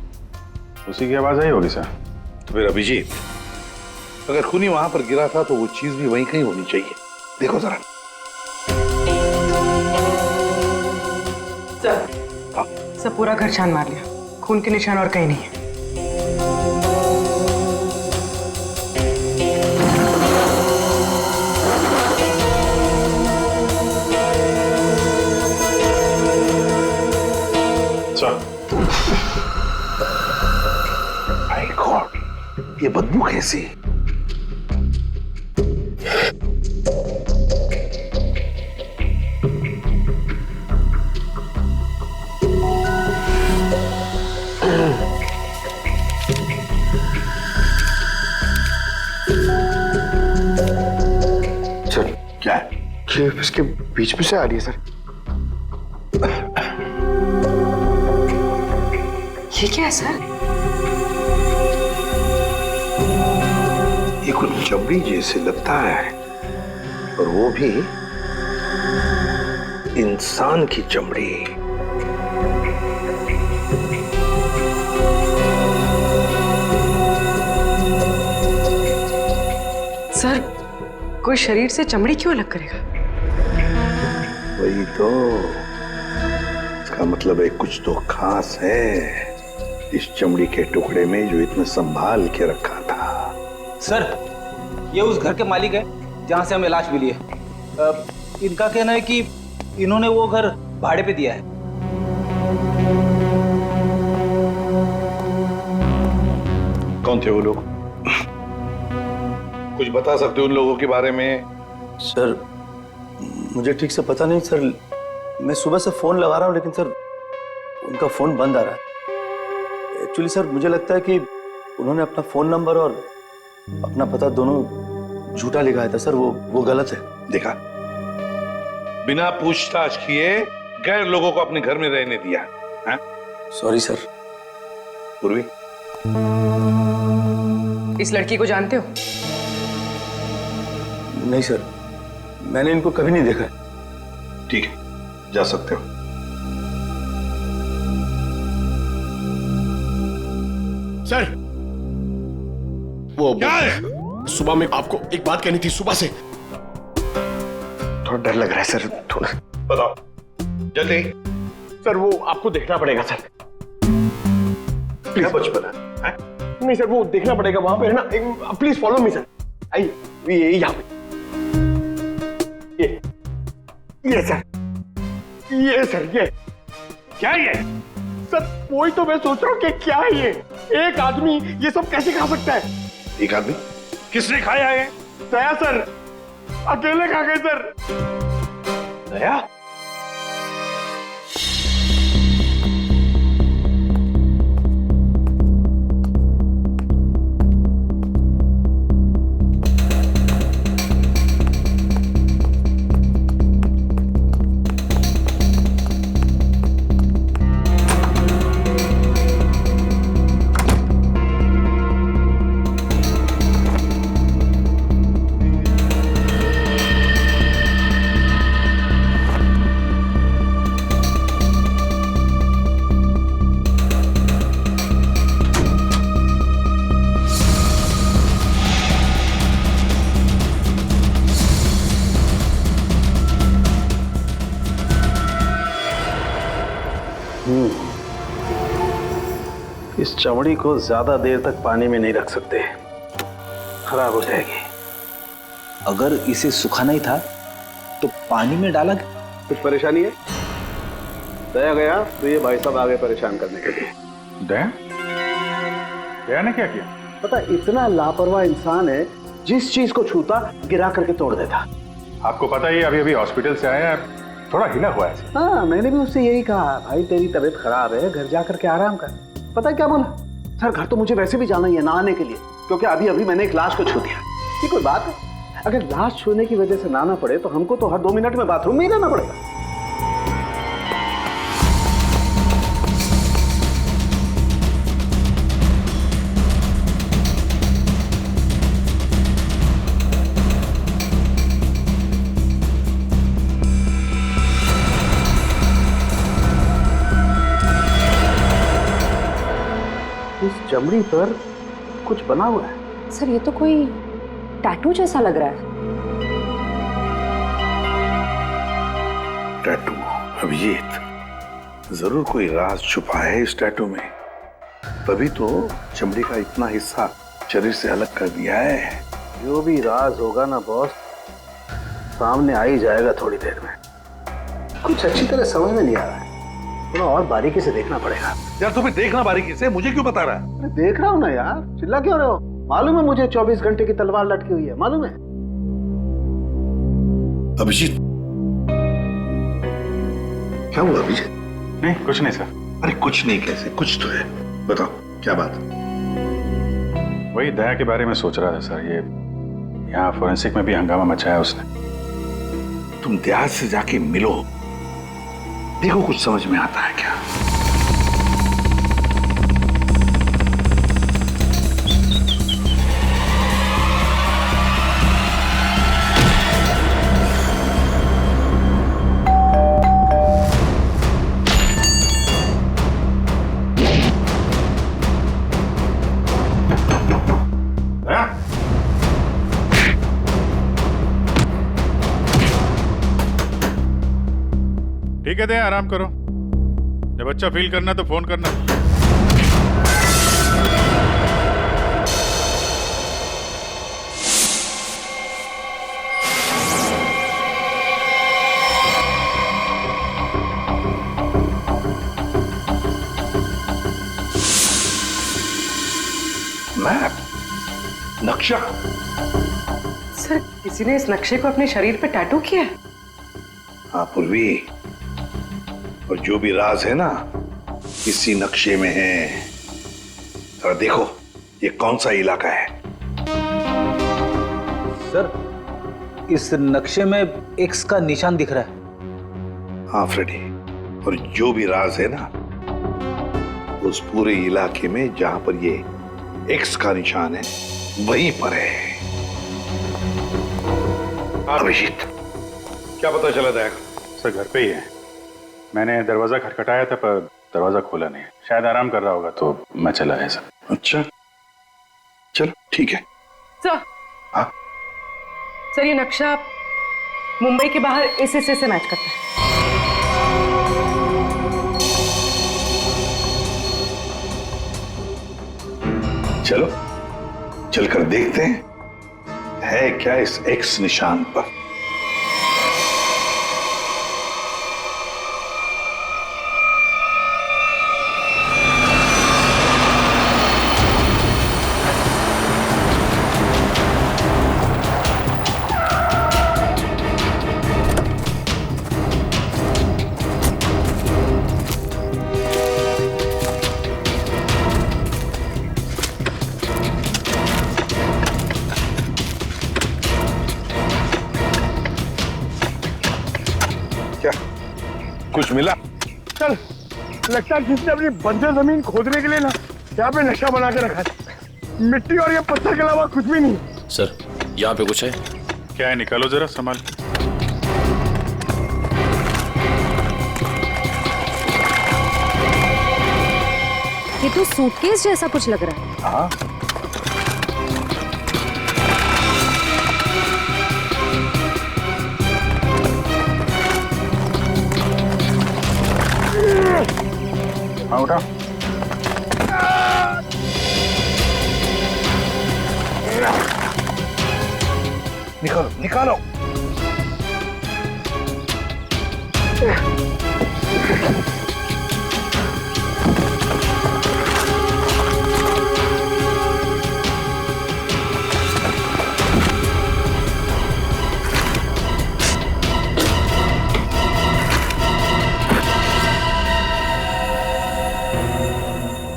उसी की आवाज आई होगी सर। तो फिर अभिजीत, अगर खूनी वहां पर गिरा था तो वो चीज भी वहीं कहीं होनी चाहिए। देखो जरा। सब पूरा घर छान मार लिया, खून के निशान और कहीं नहीं है। माय गॉड, ये बदबू कैसी? सर, क्या है? ये इसके बीच में से आ रही है सर। ये क्या है सर? ये कुछ चमड़ी जैसे लगता है, और वो भी इंसान की चमड़ी। सर, कोई शरीर से चमड़ी क्यों अलग करेगा? वही तो, इसका मतलब है कुछ तो खास है इस चमड़ी के टुकड़े में जो इतना संभाल के रखा था। सर, ये उस घर के मालिक है जहां से हमें लाश मिली है। इनका कहना है कि इन्होंने वो घर भाड़े पे दिया है। कौन थे वो लोग? कुछ बता सकते हो उन लोगों के बारे में? सर, मुझे ठीक से पता नहीं सर। मैं सुबह से फोन लगा रहा हूँ लेकिन सर उनका फोन बंद आ रहा है। एक्चुअली सर मुझे लगता है कि उन्होंने अपना फोन नंबर और अपना पता दोनों झूठा लिखा था सर। वो गलत है। देखा, बिना पूछताछ किए गैर लोगों को अपने घर में रहने दिया। Sorry sir. पूर्वी, इस लड़की को जानते हो? नहीं सर, मैंने इनको कभी नहीं देखा। ठीक है, जा सकते हो। सर, वो क्या है? सुबह में आपको एक बात कहनी थी। सुबह से थोड़ा डर लग रहा है सर। थोड़ा बताओ जल्दी। सर, वो आपको देखना पड़ेगा सर। क्या बचपन है? नहीं सर, वो देखना पड़ेगा वहां पे है ना। Please follow me sir. I, ये यहाँ पे। ये सर, ये क्या ये? सर वही तो मैं सोच रहा हूँ कि क्या है ये? एक आदमी ये सब कैसे खा सकता है? एक आदमी? किसने खाया है? दया सर, अकेले खा गए सर। दया? इस चमड़ी को ज्यादा देर तक पानी में नहीं रख सकते, खराब हो जाएगी। अगर इसे सुखाना ही था तो पानी में डाला। कुछ परेशानी है? दया गया तो ये भाई साहब आगे परेशान करने के लिए। दया? दया ने क्या किया? पता, इतना लापरवाह इंसान है, जिस चीज को छूता गिरा करके तोड़ देता। आपको पता ही अभी अभी हॉस्पिटल से आया, थोड़ा हिला हुआ है। हाँ, मैंने भी उससे यही कहा, भाई तेरी तबीयत खराब है, घर जा करके आराम कर। पता है क्या बोला? सर घर तो मुझे वैसे भी जाना ही है नहाने के लिए, क्योंकि अभी अभी मैंने एक लाश को छू दिया। ये कोई बात है? अगर लाश छूने की वजह से नहाना पड़े तो हमको तो हर 2 मिनट में बाथरूम में ही रहना पड़ेगा। इस चमड़ी पर कुछ बना हुआ है। सर ये तो कोई टैटू जैसा लग रहा है। टैटू? अभिजीत, जरूर कोई राज छुपा है इस टैटू में, तभी तो चमड़ी का इतना हिस्सा शरीर से अलग कर दिया है। जो भी राज होगा ना बॉस, सामने आ ही जाएगा थोड़ी देर में। कुछ अच्छी तरह समझ में नहीं आ रहा है, थोड़ा और बारीकी से देखना पड़ेगा। यार तुम्हें देखना बारीकी से, मुझे क्यों बता रहा है? अरे देख रहा हूँ ना यार, चिल्ला क्यों रहे हो? मालूम है मुझे 24 घंटे की तलवार लटकी हुई है, मालूम है। अभिजीत, क्या हुआ अभिजीत? नहीं कुछ नहीं सर। अरे कुछ नहीं कैसे? कुछ तो है, बताओ क्या बात? वही दया के बारे में सोच रहा था सर। ये यहाँ फोरेंसिक में भी हंगामा मचाया उसने। तुम दया से जाके मिलो, देखो कुछ समझ में आता है क्या। ठीक है दया, आराम करो। जब अच्छा फील करना तो फोन करना। मैप? नक्शा? सर किसी ने इस नक्शे को अपने शरीर पे टैटू किया है? हाँ पूर्वी, और जो भी राज है ना इसी नक्शे में है। जरा देखो ये कौन सा इलाका है। सर इस नक्शे में एक्स का निशान दिख रहा है। हाँ फ्रेडी, और जो भी राज है ना उस पूरे इलाके में जहां पर ये एक्स का निशान है वहीं पर है। अभिजीत, क्या पता चला दया? सर घर पे ही है। मैंने दरवाजा खटखटाया था पर दरवाजा खोला नहीं। शायद आराम कर रहा होगा तो मैं चला आया सर। अच्छा चलो ठीक है। सर, हाँ सर ये नक्शा मुंबई के बाहर इस हिस्से से मैच करता है। चलो चलकर देखते हैं है क्या इस एक्स निशान पर। कुछ मिला? सर लगता है किसने अपनी बंजर जमीन खोदने के लिए ना यहाँ पे नक्शा बना के रखा है। मिट्टी और ये पत्थर के अलावा कुछ भी नहीं। सर यहाँ पे कुछ है। क्या है, निकालो जरा संभाल। ये तो सूटकेस जैसा कुछ लग रहा है। हाँ हाँ उठा। निकालो निकालो।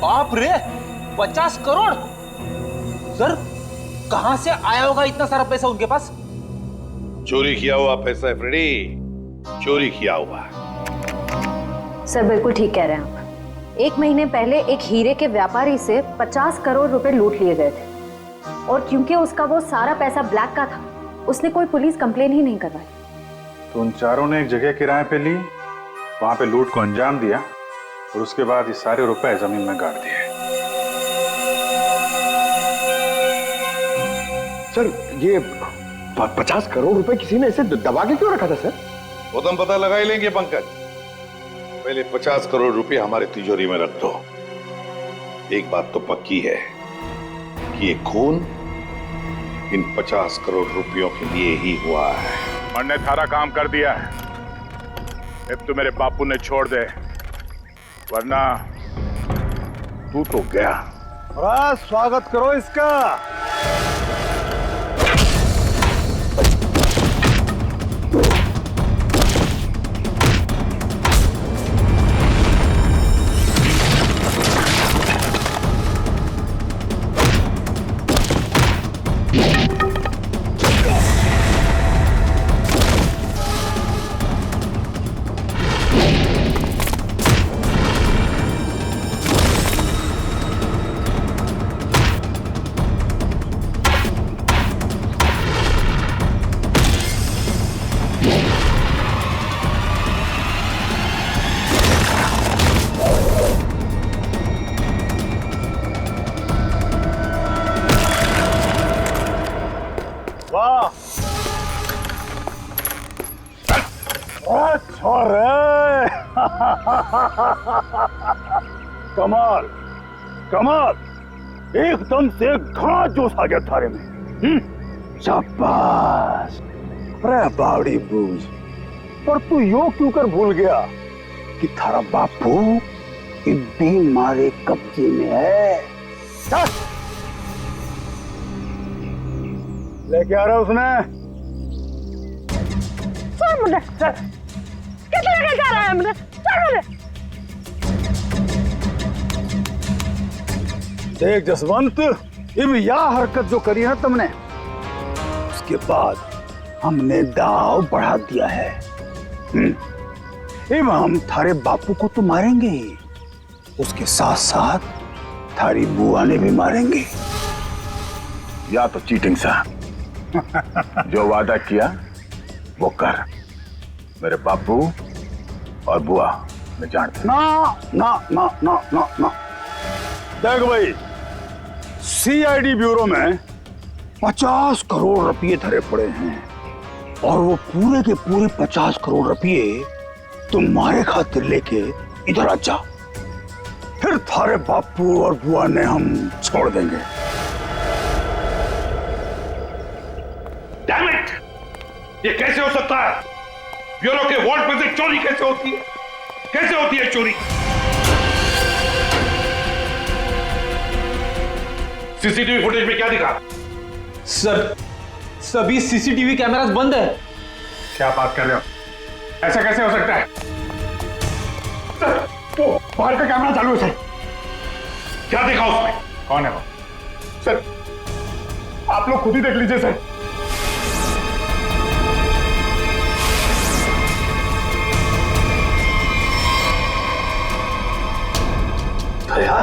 बाप रे 50 करोड़। सर कहां से आया होगा इतना सारा पैसा उनके पास? चोरी किया हुआ पैसा है फ्रेडी, चोरी किया हुआ। सर बिल्कुल ठीक कह रहे हैं आप। 1 महीने पहले एक हीरे के व्यापारी से 50 करोड़ रुपए लूट लिए गए थे और क्योंकि उसका वो सारा पैसा ब्लैक का था, उसने कोई पुलिस कंप्लेन ही नहीं करवाई। तो उन चारों ने एक जगह किराए पे ली, वहां पे लूट को अंजाम दिया और उसके बाद ये सारे रुपए जमीन में गाड़ दिए। सर ये 50 करोड़ रुपए किसी ने ऐसे दबा के क्यों रखा था सर? वो तो हम पता लगा ही लेंगे पंकज। पहले 50 करोड़ रुपए हमारे तिजोरी में रख दो। एक बात तो पक्की है कि ये खून इन 50 करोड़ रुपयों के लिए ही हुआ है। मन ने थारा काम कर दिया है, अब तो मेरे बापू ने छोड़ दे, वरना तू तो गया। बड़ा स्वागत करो इसका। कमाल कमाल, एकदम से घना जोश आ गया थारे में। शाबाश। अरे बावड़ी बूझ, पर तू यो क्यों कर भूल गया कि थारा बापू इतनी मारे कब्जे में है। चल लेके आ रहा उसने। चल मुझे चल, कितने लेके जा रहा है मुझे? चल मुझे। देख जसवंत, अब यह हरकत जो करी है तुमने, उसके बाद हमने दाव बढ़ा दिया है। अब हम थारे बापू को तो मारेंगे ही, उसके साथ साथ थारी बुआ ने भी मारेंगे। या तो चीटिंग सा जो वादा किया वो कर। मेरे बापू और बुआ मैं जानता। ना ना ना ना ना ना। देख भाई, सीआईडी ब्यूरो में 50 करोड़ रुपए धरे पड़े हैं और वो पूरे के पूरे 50 करोड़ रुपए तुम्हारे खातिर लेके इधर आ जा, फिर थारे बापू और बुआ ने हम छोड़ देंगे। Damn it! ये कैसे हो सकता है? ब्यूरो के वार्ड में से चोरी कैसे होती है? कैसे होती है चोरी? सीसीटीवी फुटेज में क्या दिखा? सर सभी सीसीटीवी कैमरास बंद है। क्या बात कर रहे हो? ऐसा कैसे हो सकता है? सर वो बाहर का कैमरा चालू है सर। क्या देखा उसमें? कौन है वो? सर आप लोग खुद ही देख लीजिए सर। दया,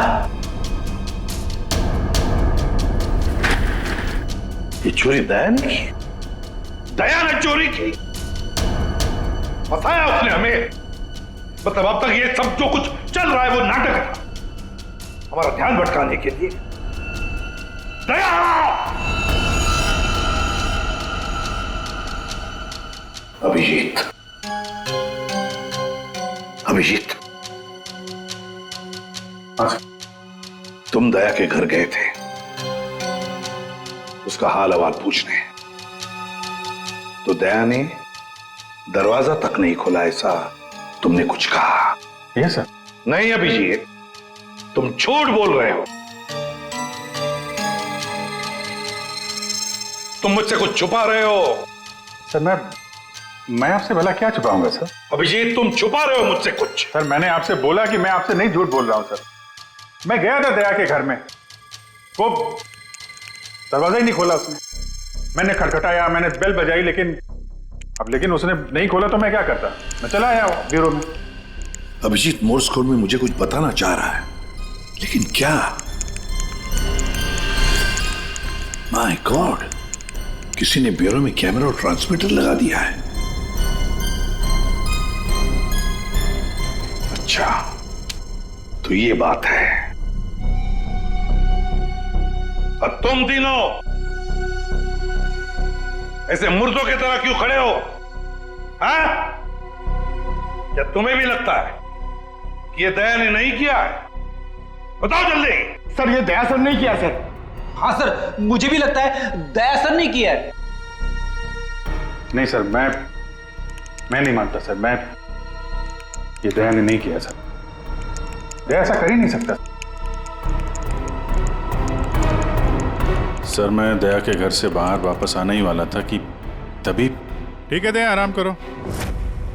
ये चोरी दया ने की? दया ने चोरी की? फंसाया उसने हमें। मतलब अब तक ये सब जो कुछ चल रहा है वो नाटक था, हमारा ध्यान भटकाने के लिए। दया! अभिजीत, अभिजीत, तुम दया के घर गए थे उसका हाल अहवाल पूछने, तो दया ने दरवाजा तक नहीं खोला, ऐसा तुमने कुछ कहा? Yes sir. नहीं अभिजीत, तुम झूठ बोल रहे हो। तुम मुझसे कुछ छुपा रहे हो। सर मैं आपसे भला क्या छुपाऊंगा सर? अभिजीत, तुम छुपा रहे हो मुझसे कुछ। सर मैंने आपसे बोला कि मैं आपसे नहीं झूठ बोल रहा हूं सर। मैं गया था दया के घर में, वो दरवाजा ही नहीं खोला उसने। मैंने खटखटाया, मैंने बेल बजाई, लेकिन उसने नहीं खोला तो मैं क्या करता? मैं चला आया ब्यूरो में। अभिजीत मोर्स कोड में मुझे कुछ बताना चाह रहा है, लेकिन क्या? माय गॉड, किसी ने ब्यूरो में कैमरा और ट्रांसमीटर लगा दिया है। अच्छा, तो ये बात है। और तुम तीनों ऐसे मुर्दों की तरह क्यों खड़े हो? हाँ? क्या तुम्हें भी लगता है कि ये दया ने नहीं किया है? बताओ जल्दी। सर ये दया सर नहीं किया सर। हाँ सर, मुझे भी लगता है दया सर नहीं किया है। नहीं सर, मैं नहीं मानता सर। ये दया ने नहीं किया सर। दया ऐसा कर ही नहीं सकता। सर मैं दया के घर से बाहर वापस आने ही वाला था कि तभी। ठीक है दया, आराम करो।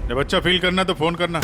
जब अच्छा फील करना तो फोन करना।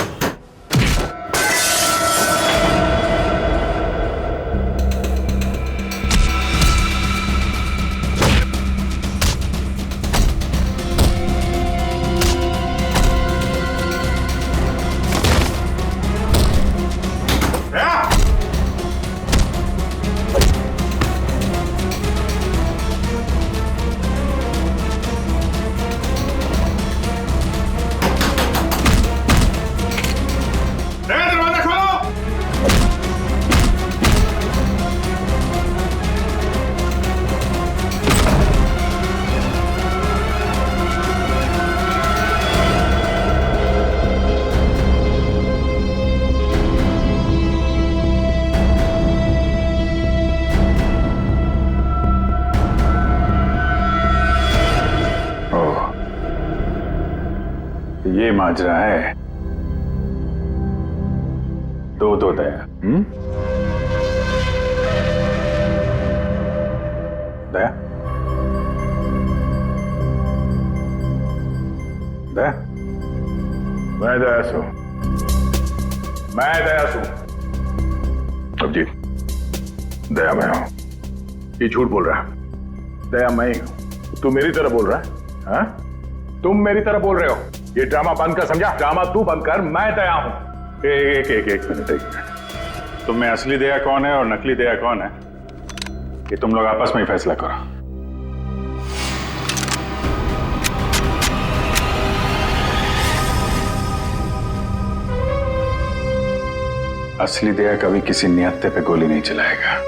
ये माजरा है। दो दया। दया, दया, मैं दया सू। अभिजीत, दया मैं हूं। ये झूठ बोल रहा है। दया मैं ही हूं। तू मेरी तरह बोल रहा है? हाँ? तुम मेरी तरह बोल रहे हो। ये ड्रामा बंद कर, समझा? ड्रामा तू बंद कर, मैं दया हूं। एक मिनट। तुम में असली दया कौन है और नकली दया कौन है, ये तुम लोग आपस में ही फैसला करो। असली दया कभी किसी निहत्थे पे गोली नहीं चलाएगा।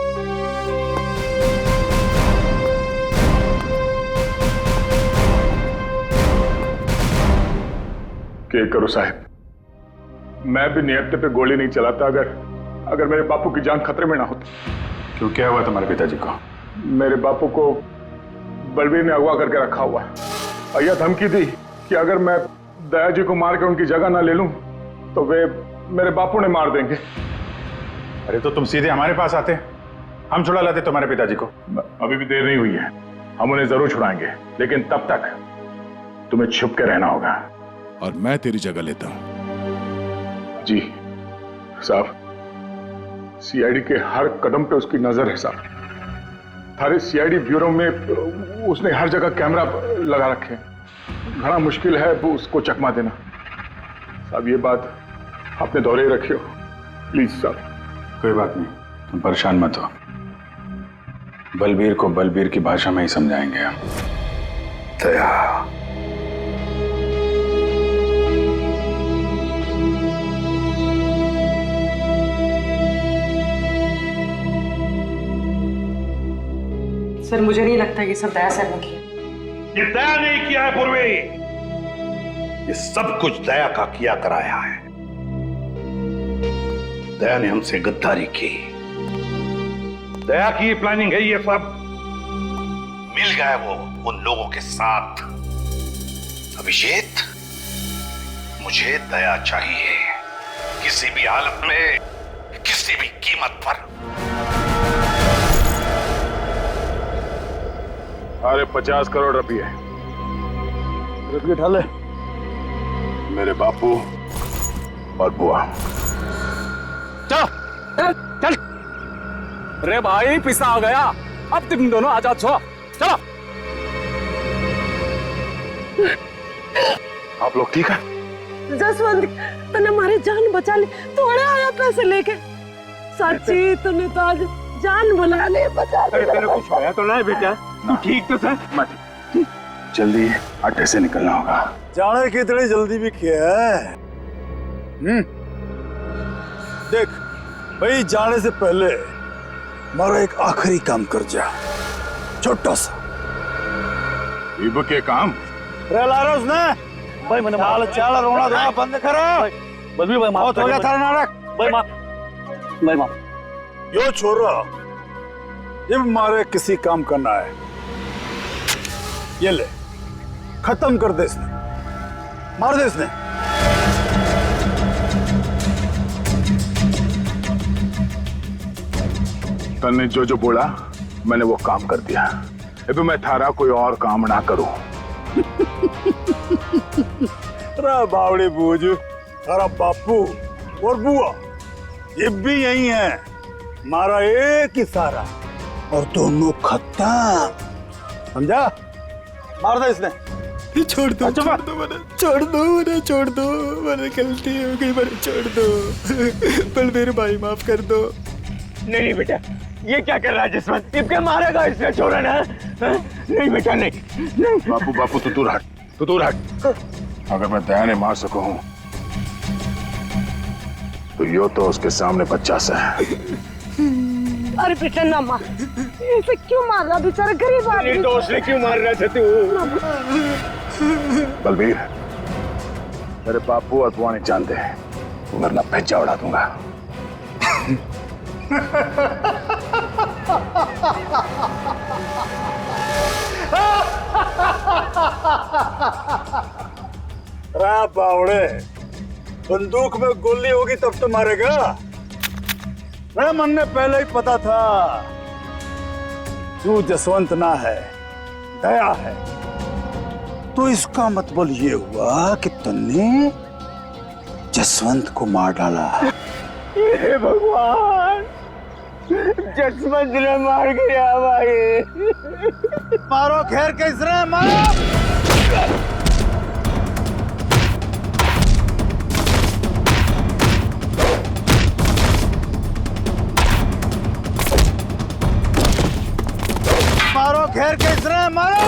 क्या करो साहब, मैं भी निहत्थे पे गोली नहीं चलाता अगर मेरे बापू की जान खतरे में ना होती। क्यों, क्या हुआ तुम्हारे पिताजी को? मेरे बापू को बलबीर ने अगवा करके रखा हुआ है और यह धमकी दी कि अगर मैं दया जी को मार के उनकी जगह ना ले लूं तो वे मेरे बापू ने मार देंगे। अरे तो तुम सीधे हमारे पास आते, हम छुड़ा लाते तुम्हारे पिताजी को। अभी भी देर नहीं हुई है, हम उन्हें जरूर छुड़ाएंगे, लेकिन तब तक तुम्हें छुप के रहना होगा। और मैं तेरी जगह लेता हूं। जी साहब, सीआईडी के हर कदम पे उसकी नजर है साहब। सारे सीआईडी ब्यूरो में उसने हर जगह कैमरा लगा रखे। घना मुश्किल है वो उसको चकमा देना। साहब ये बात आपने दौरे रखी हो, प्लीज साहब कोई बात नहीं, तुम परेशान मत हो। बलबीर को बलबीर की भाषा में ही समझाएंगे हम। दया, सर मुझे नहीं लगता ये सब दया सर ने किया। ये दया नहीं किया है पूर्वी, ये सब कुछ दया का किया कराया है। दया ने हमसे गद्दारी की, दया की प्लानिंग है ये सब। मिल गए वो उन लोगों के साथ। अभिजीत, मुझे दया चाहिए, किसी भी हालत में, किसी भी कीमत पर। अरे 50 करोड़ रुपये उठा ले। मेरे बापू और बुआ। चल चल। अरे भाई पिसा आ गया, अब तुम दोनों आजाद छो। चलो। आप लोग ठीक है? जसवंत, तूने हमारी जान बचा ली, थोड़े आया पैसे लेके। सच्ची तूने तो आज जान बुला ले, बचा ले। तेरे कुछ होया तो नहीं बेटा? तू ठीक तो था? मत जल्दी अड्डे से निकलना होगा। जाने की इतनी जल्दी भी क्या है? देख भाई, जाने से पहले मारा एक आखिरी काम कर जा, छोटा सा। इब के काम रे लारोस ने भाई मैंने चाल चाल रोना धोना बंद करो। बलबीर भाई माफ हो गया थारा नाटक। भाई माफ, भाई माफ। यो छोरा, जब मारे किसी काम करना है, ये ले खत्म कर दे इसने, मार दे इसने। तन्ने जो जो बोला मैंने वो काम कर दिया। अभी मैं थारा कोई और काम ना करूं। बावड़े बूझ, थारा बापू और बुआ ये भी यही है, मारा एक ही सारा और दोनों खत्म, समझा? मार दे इसने। छोड़ दो, छोड़ दो मैंने, छोड़ दो मैंने, छोड़ दो मैंने, गलती हो गई मैंने, छोड़ दो। बलबीर भाई माफ कर दो। नहीं बेटा, ये क्या कर रहा है जसवंत? इब के मारेगा इसने, छोड़ा ना? नहीं बेटा नहीं, नहीं। बापू बापू तू दूर हट, तू दूर हट। अगर मैं दया ने मार सकूं तो यो तो उसके सामने बच्चा सा है। अरे बेटा ना मार, ऐसे क्यों मार रहा बेचारा गरीब आदमी? दोस्त ने क्यों मार रहा था तू? बलबीर, मेरे बापू और बुआ नहीं जानते हैं, वरना भेजा उड़ा दूंगा। बावड़े, बंदूक में गोली होगी तब तो मारेगा। मन ने पहले ही पता था तू जसवंत ना है, दया है। तो इसका मतलब ये हुआ कि तुमने जसवंत को मार डाला। हे भगवान, जसवंत ने मार गया भाई। मारो खैर कैसे मारो। मारो खैर कैसे मारो।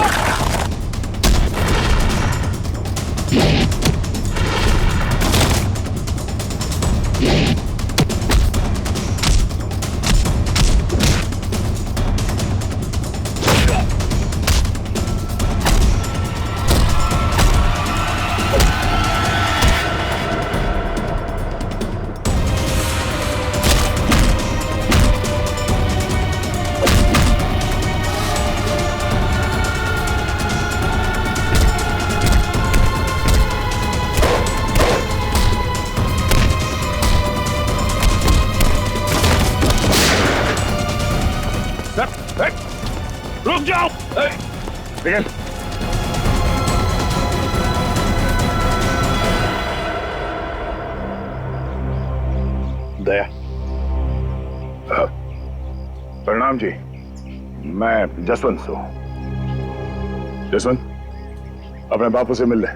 रुक जाओ। निकल। दया, प्रणाम जी, मैं जसवंत से हूं। जसवंत, अपने बापू से मिल ले।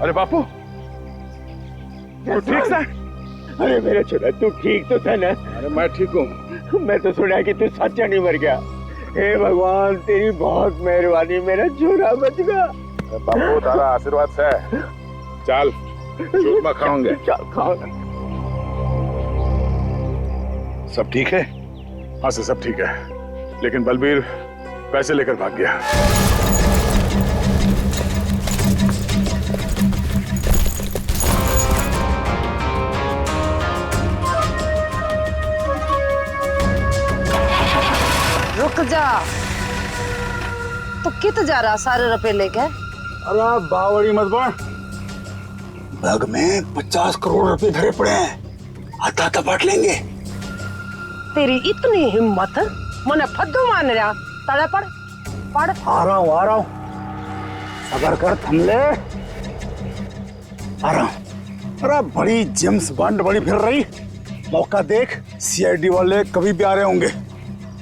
अरे बापू, तू ठीक था? अरे मेरा छोरा, तू ठीक तो था ना? अरे मैं ठीक हूँ। मैं तो सुना कि तू सच्चा नहीं मर गया। हे भगवान, तेरी बहुत मेहरबानी, मेरा छोरा बच गया। बापू तारा आशीर्वाद से चल चूरमा खाओगे। चल खाओ। सब ठीक है? हाँ सर सब ठीक है, लेकिन बलबीर पैसे लेकर भाग गया। रुक जा, तो कित जा रहा सारे रुपए लेके? अरे बावड़ी मत बन, बैग में 50 करोड़ रुपए भरे पड़े हैं, आता तो बांट लेंगे। तेरी इतनी हिम्मत, मने फद्दू मान रहा, तड़े पड़ पड़। आ रहा हूँ, सबर कर, थम ले, आ रहा हूँ। अरे बड़ी जेम्स बॉन्ड बड़ी फिर रही, मौका देख, सीआईडी वाले कभी भी आ रहे होंगे।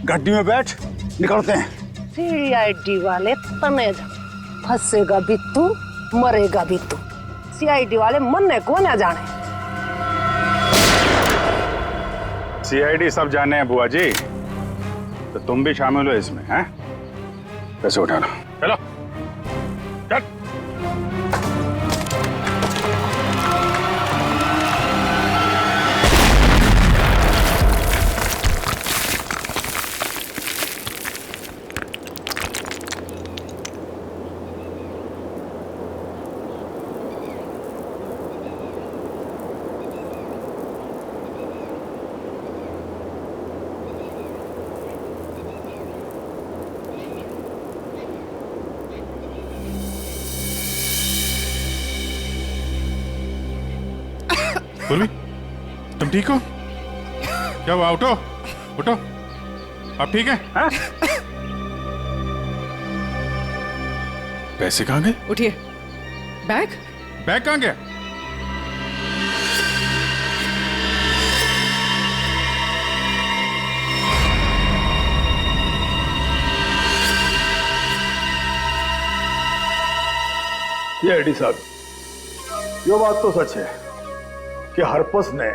गाड़ी में बैठ, निकलते हैं। सीआईडी वाले तने फंसेगा भी तू, मरेगा भी तू। सीआईडी वाले मरने को ना जाने। सीआईडी सब जाने हैं बुआ जी, तो तुम भी शामिल हो इसमें, हैं? पैसे उठा लो, चलो चल। पूर्वी, तुम ठीक हो? क्या हुआ? उठो उठो, आप ठीक हैं? हाँ? पैसे कहाँ गए? उठिए। बैग? बैग कहाँ गया? ये एडी साहब, ये बात तो सच है कि हरपस ने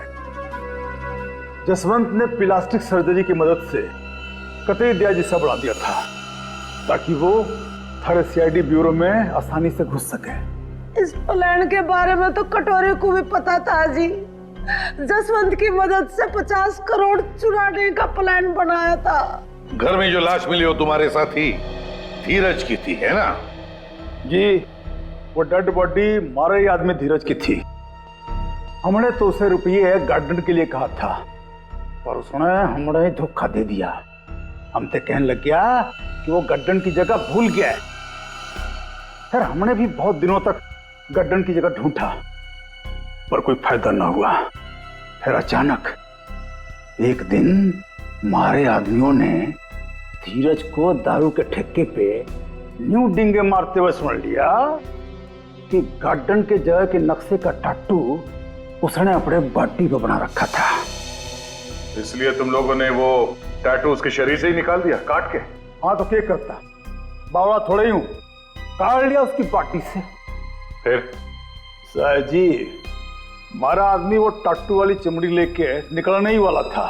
जसवंत ने प्लास्टिक सर्जरी की मदद से कतई दिया जिसा बढ़ा दिया था, ताकि वो थारे सीआईडी ब्यूरो में आसानी से घुस सके। इस प्लान के बारे में तो कटोरे को भी पता था जी। जसवंत की मदद से 50 करोड़ चुराने का प्लान बनाया था। घर में जो लाश मिली हो तुम्हारे साथी धीरज की थी, है ना? जी, वो डेड बॉडी मारे ही आदमी धीरज की थी। हमने तो उसे रुपये गार्डन के लिए कहा था, पर उसने हमने धोखा दे दिया। हम तो कहने लग गया कि वो गार्डन की जगह भूल गया है। फिर हमने भी बहुत दिनों तक गार्डन की जगह ढूंढा, पर कोई फायदा ना हुआ। फिर अचानक एक दिन मारे आदमियों ने धीरज को दारू के ठेके पे न्यू डिंगे मारते हुए सुन लिया कि गार्डन के जगह के नक्शे का टाटू उसने अपने बॉडी पे बना रखा था। इसलिए तुम लोगों ने वो टैटू उसके शरीर से ही निकाल दिया, काट के? हाँ, तो क्या करता, बावड़ा थोड़े ही हूं, काट लिया उसकी बॉडी से। फिर साहब जी, हमारा आदमी वो टाटू वाली चमड़ी लेके निकलने ही वाला था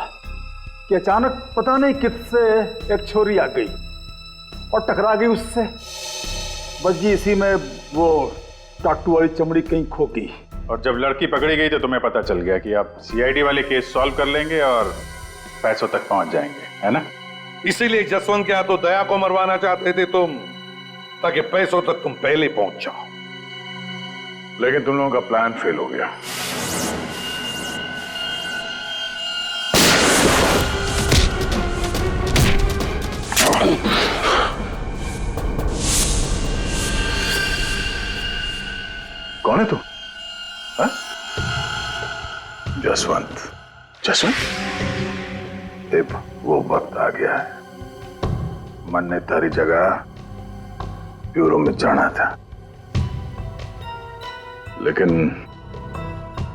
कि अचानक पता नहीं किससे एक छोरी आ गई और टकरा गई उससे। बस जी इसी में वो टाटू वाली चमड़ी कहीं खो गई। और जब लड़की पकड़ी गई तो तुम्हें पता चल गया कि आप सीआईडी वाले केस सॉल्व कर लेंगे और पैसों तक पहुंच जाएंगे, है ना? इसीलिए जसवंत के हाथों दया को मरवाना चाहते थे तुम, ताकि पैसों तक तुम पहले पहुंच जाओ। लेकिन तुम लोगों का प्लान फेल हो गया। कौन है तू? हाँ? जसवंत। जसवंत? अब वो वक्त आ गया है। मन ने तारी जगह ब्यूरो में जाना था, लेकिन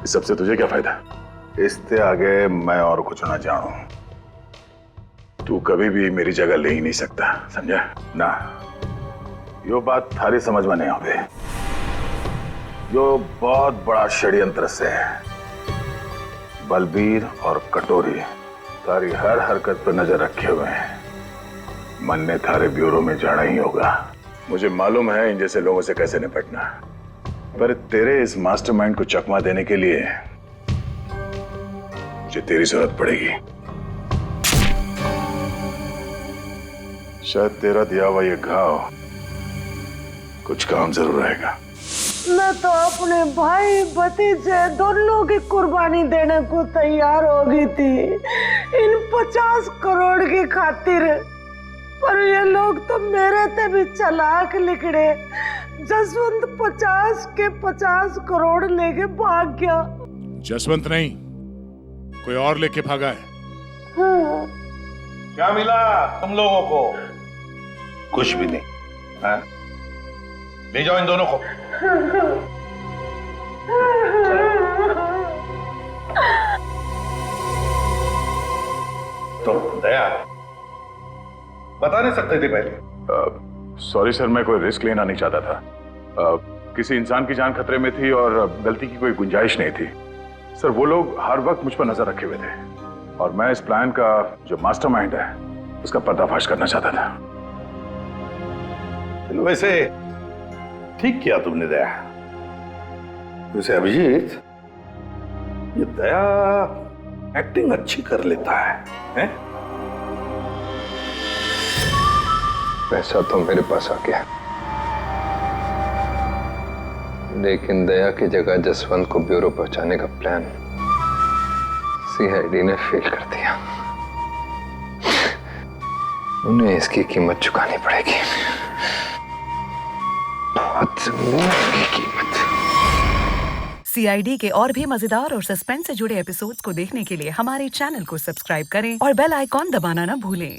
इस सबसे तुझे क्या फायदा? इससे आगे मैं और कुछ ना जानूं। तू कभी भी मेरी जगह ले ही नहीं सकता, समझा ना? यो बात थारी समझ में नहीं आवे। जो बहुत बड़ा षड्यंत्र से है बलबीर और कटोरी तारी हर हरकत पर नजर रखे हुए हैं। मन ने थारे ब्यूरो में जाना ही होगा। मुझे मालूम है इन जैसे लोगों से कैसे निपटना, पर तेरे इस मास्टरमाइंड को चकमा देने के लिए मुझे तेरी जरूरत पड़ेगी। शायद तेरा दिया हुआ ये घाव कुछ काम जरूर आएगा। मैं तो अपने भाई भतीजे दोनों की कुर्बानी देने को तैयार हो गई थी इन 50 करोड़ की खातिर, पर ये लोग तो मेरे से भी चालाक निकले। जसवंत 50 के 50 करोड़ लेके भाग गया। जसवंत नहीं, कोई और लेके भागा है। हाँ। क्या मिला तुम लोगों को? कुछ भी नहीं। हाँ? ले जाओ इन दोनों को। तो दया बता नहीं सकते थे पहले? सॉरी सर, मैं कोई रिस्क लेना नहीं चाहता था। किसी इंसान की जान खतरे में थी और गलती की कोई गुंजाइश नहीं थी। सर वो लोग हर वक्त मुझ पर नजर रखे हुए थे और मैं इस प्लान का जो मास्टरमाइंड है उसका पर्दाफाश करना चाहता था। चलो वैसे ठीक किया तुमने दया। वैसे अभिजीत, ये दया एक्टिंग अच्छी कर लेता है? पैसा तो मेरे पास आ गया, लेकिन दया की जगह जसवंत को ब्यूरो पहुंचाने का प्लान सीआईडी ने फेल कर दिया। उन्हें इसकी कीमत चुकानी पड़ेगी, बहुत की कीमत। सीआईडी के और भी मजेदार और सस्पेंस से जुड़े एपिसोड्स को देखने के लिए हमारे चैनल को सब्सक्राइब करें और बेल आइकॉन दबाना ना भूलें।